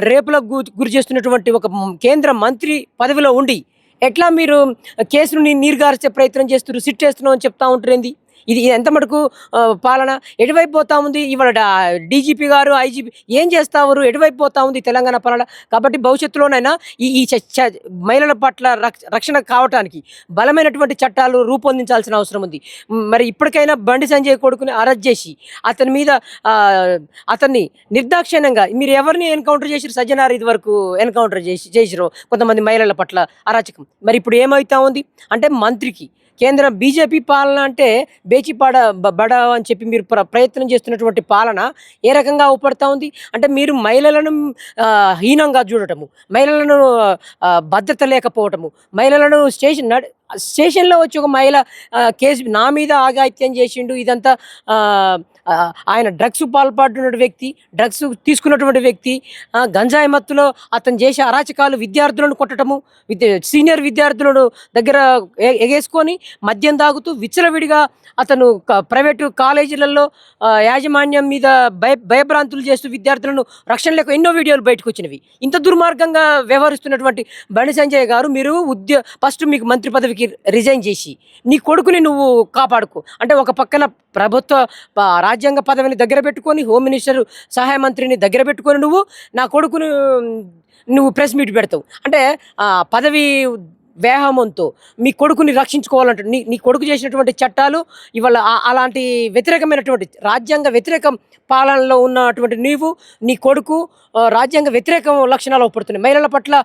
రేపులకు గురి చేస్తున్నటువంటి ఒక కేంద్ర మంత్రి పదవిలో ఉండి ఎట్లా మీరు కేసును నీరుగార్చే ప్రయత్నం చేస్తున్నారు, సిట్ చేస్తున్నాం అని చెప్తా ఉంటారేంది? ఇది ఎంత మటుకు పాలన ఎటువైపు పోతా ఉంది? ఇవాళ డీజీపీ గారు, ఐజీపీ ఏం చేస్తారు? ఎటువైపు పోతా ఉంది తెలంగాణ పాలన? కాబట్టి భవిష్యత్తులోనైనా ఈ మహిళల పట్ల రక్షణ కావటానికి బలమైనటువంటి చట్టాలు రూపొందించాల్సిన అవసరం ఉంది. మరి ఇప్పటికైనా బండి సంజయ్ కొడుకుని అరెస్ట్ చేసి అతన్ని నిర్దాక్షిణ్యంగా, మీరు ఎవరిని ఎన్కౌంటర్ చేసిరు? సజ్జనార్ ఇది వరకు ఎన్కౌంటర్ చేసిరో కొంతమంది మహిళల పట్ల అరాచకం. మరి ఇప్పుడు ఏమవుతా ఉంది అంటే, మంత్రికి కేంద్ర బీజేపీ పాలన అంటే బడ అని చెప్పి మీరు ప్రయత్నం చేస్తున్నటువంటి పాలన ఏ రకంగా అవపడతా ఉంది అంటే, మీరు మహిళలను హీనంగా చూడటము, మహిళలను భద్రత లేకపోవటము, మహిళలను స్టేషన్లో వచ్చి ఒక మహిళ కేసు నా మీద ఆఘాయిత్యం చేసిండు, ఇదంతా ఆయన డ్రగ్స్ పాల్పడుతున్న వ్యక్తి, డ్రగ్స్ తీసుకున్నటువంటి వ్యక్తి, గంజాయి మత్తులో అతను చేసే అరాచకాలు, విద్యార్థులను కొట్టడము, సీనియర్ విద్యార్థులను దగ్గర ఎగేసుకొని మద్యం తాగుతూ విచ్చలవిడిగా అతను ప్రైవేటు కాలేజీలలో యాజమాన్యం మీద భయభ్రాంతులు చేస్తూ విద్యార్థులను రక్షణ లేక ఎన్నో వీడియోలు బయటకు వచ్చినవి. ఇంత దుర్మార్గంగా వ్యవహరిస్తున్నటువంటి బండి సంజయ్ గారు, మీరు ఫస్ట్ మీకు మంత్రి పదవికి రిజైన్ చేసి నీ కొడుకుని నువ్వు కాపాడుకో. అంటే ఒక పక్కన ప్రభుత్వ రాజ్యాంగ పదవిని దగ్గర పెట్టుకొని, హోమ్ మినిస్టర్ సహాయ మంత్రిని దగ్గర పెట్టుకొని నా కొడుకును నువ్వు ప్రెస్ మీట్ పెడతావు. అంటే పదవి వ్యాయామంతో మీ కొడుకుని రక్షించుకోవాలంటే నీ కొడుకు చేసినటువంటి చట్టాలు ఇవాళ అలాంటి వ్యతిరేకమైనటువంటి రాజ్యాంగ వ్యతిరేక పాలనలో ఉన్నటువంటి నీ కొడుకు రాజ్యాంగ వ్యతిరేక లక్షణాలు పడుతున్నాయి. మహిళల పట్ల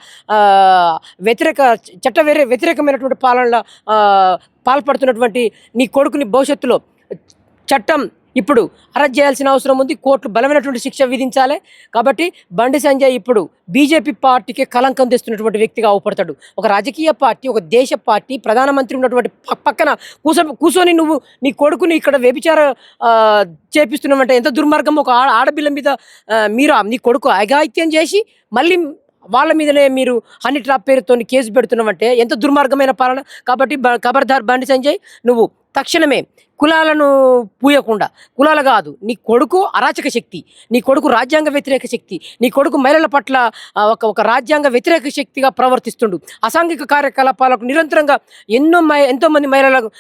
వ్యతిరేకమైనటువంటి పాలనలో పాల్పడుతున్నటువంటి నీ కొడుకుని భవిష్యత్తులో చట్టం ఇప్పుడు అరెస్ట్ చేయాల్సిన అవసరం ఉంది. కోర్టులు బలమైనటువంటి శిక్ష విధించాలి. కాబట్టి బండి సంజయ్ ఇప్పుడు బీజేపీ పార్టీకి కలంకం తెస్తున్నటువంటి వ్యక్తిగా అవపడతాడు. ఒక రాజకీయ పార్టీ, ఒక దేశ పార్టీ ప్రధానమంత్రి ఉన్నటువంటి పక్కన కూర్చొని నువ్వు నీ కొడుకుని ఇక్కడ వ్యభిచార చేపిస్తున్నావంటే ఎంత దుర్మార్గం! ఒక ఆడపిల్ల మీద మీరు నీ కొడుకు అఘాయిత్యం చేసి మళ్ళీ వాళ్ళ మీదనే మీరు హనీ ట్రాప్ పేరుతో కేసు పెడుతున్నావంటే ఎంత దుర్మార్గమైన పాలన! కాబట్టి ఖబర్దార్ బండి సంజయ్, నువ్వు తక్షణమే కులాలను పూయకుండా, కులాలు కాదు, నీ కొడుకు అరాచక శక్తి, నీ కొడుకు రాజ్యాంగ వ్యతిరేక శక్తి, నీ కొడుకు మహిళల పట్ల ఒక రాజ్యాంగ వ్యతిరేక శక్తిగా ప్రవర్తిస్తుండు. అసాంఘిక కార్యకలాపాలకు నిరంతరంగా ఎంతోమంది మహిళలకు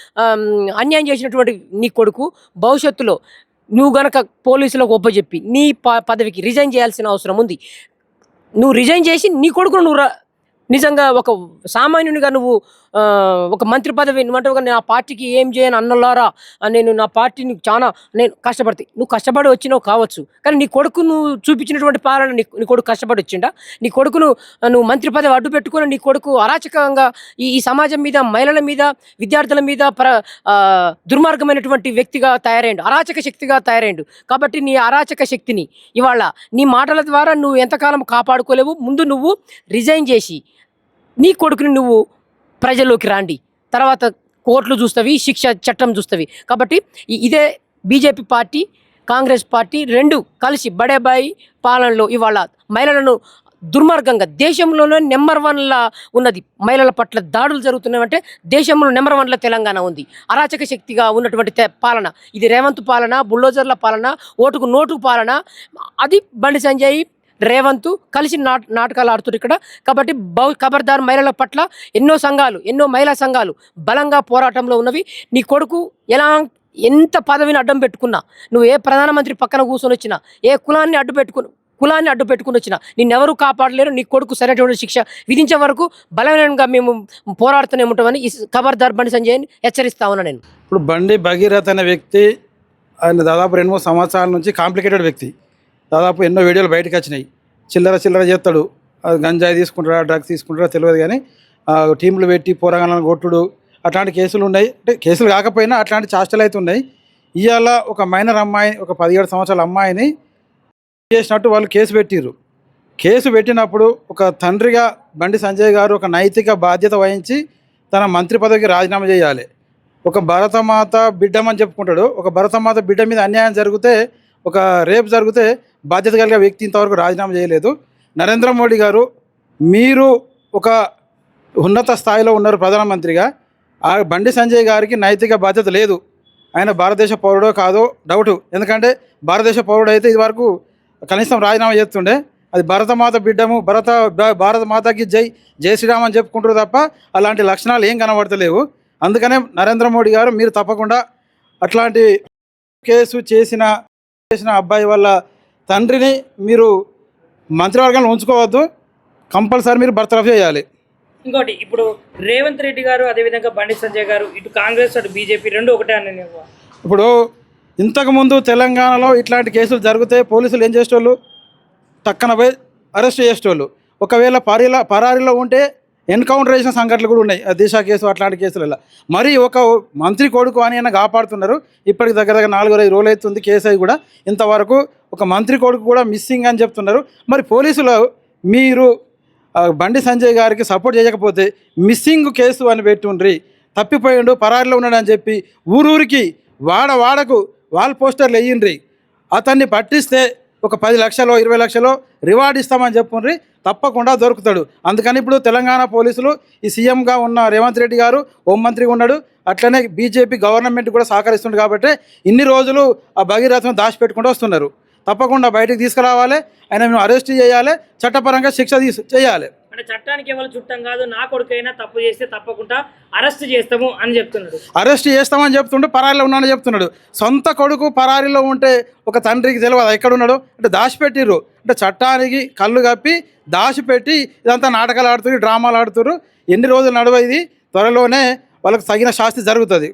అన్యాయం చేసినటువంటి నీ కొడుకు భవిష్యత్తులో నువ్వు గనక పోలీసులకు ఒప్పజెప్పి నీ పదవికి రిజైన్ చేయాల్సిన అవసరం ఉంది. నువ్వు రిజైన్ చేసి నీ కొడుకును నిజంగా ఒక సామాన్యునిగా నువ్వు ఒక మంత్రి పదవి నువ్వు నా పార్టీకి ఏం చేయను అన్నలారా నేను నా పార్టీని చాలా నేను కష్టపడితే నువ్వు కష్టపడి వచ్చినావు కావచ్చు, కానీ నీ కొడుకు నువ్వు చూపించినటువంటి పాలన నీ కొడుకు కష్టపడి వచ్చిండా? నీ కొడుకును నువ్వు మంత్రి పదవి అడ్డు పెట్టుకుని నీ కొడుకు అరాచకంగా ఈ సమాజం మీద, మహిళల మీద, విద్యార్థుల మీద దుర్మార్గమైనటువంటి వ్యక్తిగా తయారైండు, అరాచక శక్తిగా తయారైండు. కాబట్టి నీ అరాచక శక్తిని ఇవాళ నీ మాటల ద్వారా నువ్వు ఎంతకాలం కాపాడుకోలేవు. ముందు నువ్వు రిజైన్ చేసి నీ కొడుకుని నువ్వు ప్రజల్లోకి రాండి, తర్వాత కోర్టులు చూస్తవి, శిక్ష చట్టం చూస్తవి. కాబట్టి ఇదే బీజేపీ పార్టీ, కాంగ్రెస్ పార్టీ రెండు కలిసి బడేబాయి పాలనలో ఇవాళ మహిళలను దుర్మార్గంగా దేశంలోనే నెంబర్ 1లా ఉన్నది. మహిళల పట్ల దాడులు జరుగుతున్నాయంటే దేశంలో నెంబర్ 1లో తెలంగాణ ఉంది. అరాచక శక్తిగా ఉన్నటువంటి పాలన ఇది. రేవంత్ పాలన, బుల్డోజర్ల పాలన, ఓటుకు నోటు పాలన. అది బండి సంజయ్, రేవంత్ కలిసి నాటకాలు ఆడుతున్నారు ఇక్కడ. కాబట్టి ఖబర్దార్ మహిళల పట్ల ఎన్నో మహిళా సంఘాలు బలంగా పోరాటంలో ఉన్నవి. నీ కొడుకు ఎంత పదవిని అడ్డం పెట్టుకున్నా, నువ్వు ఏ ప్రధానమంత్రి పక్కన కూర్చొని వచ్చినా, ఏ కులాన్ని అడ్డు పెట్టుకుని వచ్చినా నిన్నెవరూ కాపాడలేరు. నీ కొడుకు సరైనటువంటి శిక్ష విధించే వరకు బలమైనగా మేము పోరాడుతూనే ఉంటామని ఈ ఖబర్దార్ బండి సంజయ్ని హెచ్చరిస్తా ఉన్నా నేను. ఇప్పుడు బండి భగీరథ్ అనే వ్యక్తి ఆయన దాదాపు 2-3 సంవత్సరాల నుంచి కాంప్లికేటెడ్ వ్యక్తి. దాదాపు ఎన్నో వీడియోలు బయటకు వచ్చినాయి. చిల్లర చేస్తాడు, గంజాయి తీసుకుంటారా, డ్రగ్స్ తీసుకుంటారా తెలియదు, కానీ టీంలు పెట్టి పోరాగాలను కొట్టుడు అట్లాంటి కేసులు ఉన్నాయి. అంటే కేసులు కాకపోయినా అట్లాంటి చేష్టలు అయితే ఉన్నాయి. ఇవాళ ఒక మైనర్ అమ్మాయి, ఒక 17 సంవత్సరాల అమ్మాయిని చేసినట్టు వాళ్ళు కేసు పెట్టిర్రు. కేసు పెట్టినప్పుడు ఒక తండ్రిగా బండి సంజయ్ గారు ఒక నైతిక బాధ్యత వహించి తన మంత్రి పదవికి రాజీనామా చేయాలి. ఒక భరతమాత బిడ్డమని చెప్పుకుంటాడు. ఒక భరతమాత బిడ్డ మీద అన్యాయం జరిగితే, ఒక రేపు జరిగితే బాధ్యత కలిగే వ్యక్తి ఇంతవరకు రాజీనామా చేయలేదు. నరేంద్ర మోడీ గారు, మీరు ఒక ఉన్నత స్థాయిలో ఉన్నారు ప్రధానమంత్రిగా. ఆ బండి సంజయ్ గారికి నైతిక బాధ్యత లేదు. ఆయన భారతదేశ పౌరుడో కాదో డౌటు. ఎందుకంటే భారతదేశ పౌరుడు అయితే ఇదివరకు కనీసం రాజీనామా చేస్తుండే. అది భరతమాత బిడ్డము, భారత మాతకి జై శ్రీరామ్ అని చెప్పుకుంటారు తప్ప అలాంటి లక్షణాలు ఏం కనబడతలేవు. అందుకనే నరేంద్ర మోడీ గారు మీరు తప్పకుండా అట్లాంటి కేసు చేసిన అబ్బాయి వాళ్ళ తండ్రిని మీరు మంత్రివర్గంలో ఉంచుకోవద్దు, కంపల్సరీ మీరు బర్తరఫ్ చేయాలి. ఇంకోటి, ఇప్పుడు రేవంత్ రెడ్డి గారు అదేవిధంగా బండి సంజయ్ గారు ఇటు కాంగ్రెస్ అటు బీజేపీ రెండు ఒకటే అని. ఇప్పుడు ఇంతకుముందు తెలంగాణలో ఇట్లాంటి కేసులు జరిగితే పోలీసులు ఏం చేసేటోళ్ళు, టక్కన పోయి అరెస్ట్ చేసేటోళ్ళు. ఒకవేళ పరారీలో ఉంటే ఎన్కౌంటర్ చేసిన సంఘటనలు కూడా ఉన్నాయి. దిశ కేసు అట్లాంటి కేసులలో. మరి ఒక మంత్రి కొడుకు అని అయినా కాపాడుతున్నారు. ఇప్పటికి దగ్గర 4-5 రోజులు అవుతుంది కేసు అయి కూడా. ఇంతవరకు ఒక మంత్రి కొడుకు కూడా మిస్సింగ్ అని చెప్తున్నారు. మరి పోలీసులు మీరు బండి సంజయ్ గారికి సపోర్ట్ చేయకపోతే మిస్సింగ్ కేసు అని పెట్టుండ్రి, తప్పిపోయిండు, పరారీలో ఉన్నాడు అని చెప్పి ఊరూరికి వాడకు వాల్ పోస్టర్లు వేయండ్రి. అతన్ని పట్టిస్తే ఒక 10 లక్షలో 20 లక్షలో రివార్డ్ ఇస్తామని చెప్పుండ్రి, తప్పకుండా దొరుకుతాడు. అందుకని ఇప్పుడు తెలంగాణ పోలీసులు ఈ సీఎంగా ఉన్న రేవంత్ రెడ్డి గారు హోంమంత్రిగా ఉన్నాడు, అట్లనే బీజేపీ గవర్నమెంట్ కూడా సహకరిస్తుంది. కాబట్టి ఇన్ని రోజులు ఆ భగీరథను దాచిపెట్టుకుంటూ వస్తున్నారు. తప్పకుండా బయటకు తీసుకురావాలి, ఆయన మేము అరెస్ట్ చేయాలి, చట్టపరంగా శిక్ష చేయాలి. అంటే చట్టానికి ఎవరు చుట్టం కాదు, నా కొడుకైనా తప్పు చేస్తే తప్పకుండా అరెస్ట్ చేస్తాము అని చెప్తున్నాడు. అరెస్ట్ చేస్తామని చెప్తుంటే పరారీలో ఉన్నాడని చెప్తున్నాడు. సొంత కొడుకు పరారీలో ఉంటే ఒక తండ్రికి తెలియదు ఎక్కడ ఉన్నాడు అంటే దాచిపెట్టిర్రు. అంటే చట్టానికి కళ్ళు కప్పి దాచిపెట్టి ఇదంతా నాటకాలు ఆడుతున్నారు, డ్రామాలు ఆడుతున్నారు. ఎన్ని రోజులు నడవ ఇది, త్వరలోనే వాళ్ళకి తగిన శాస్తి జరుగుతుంది.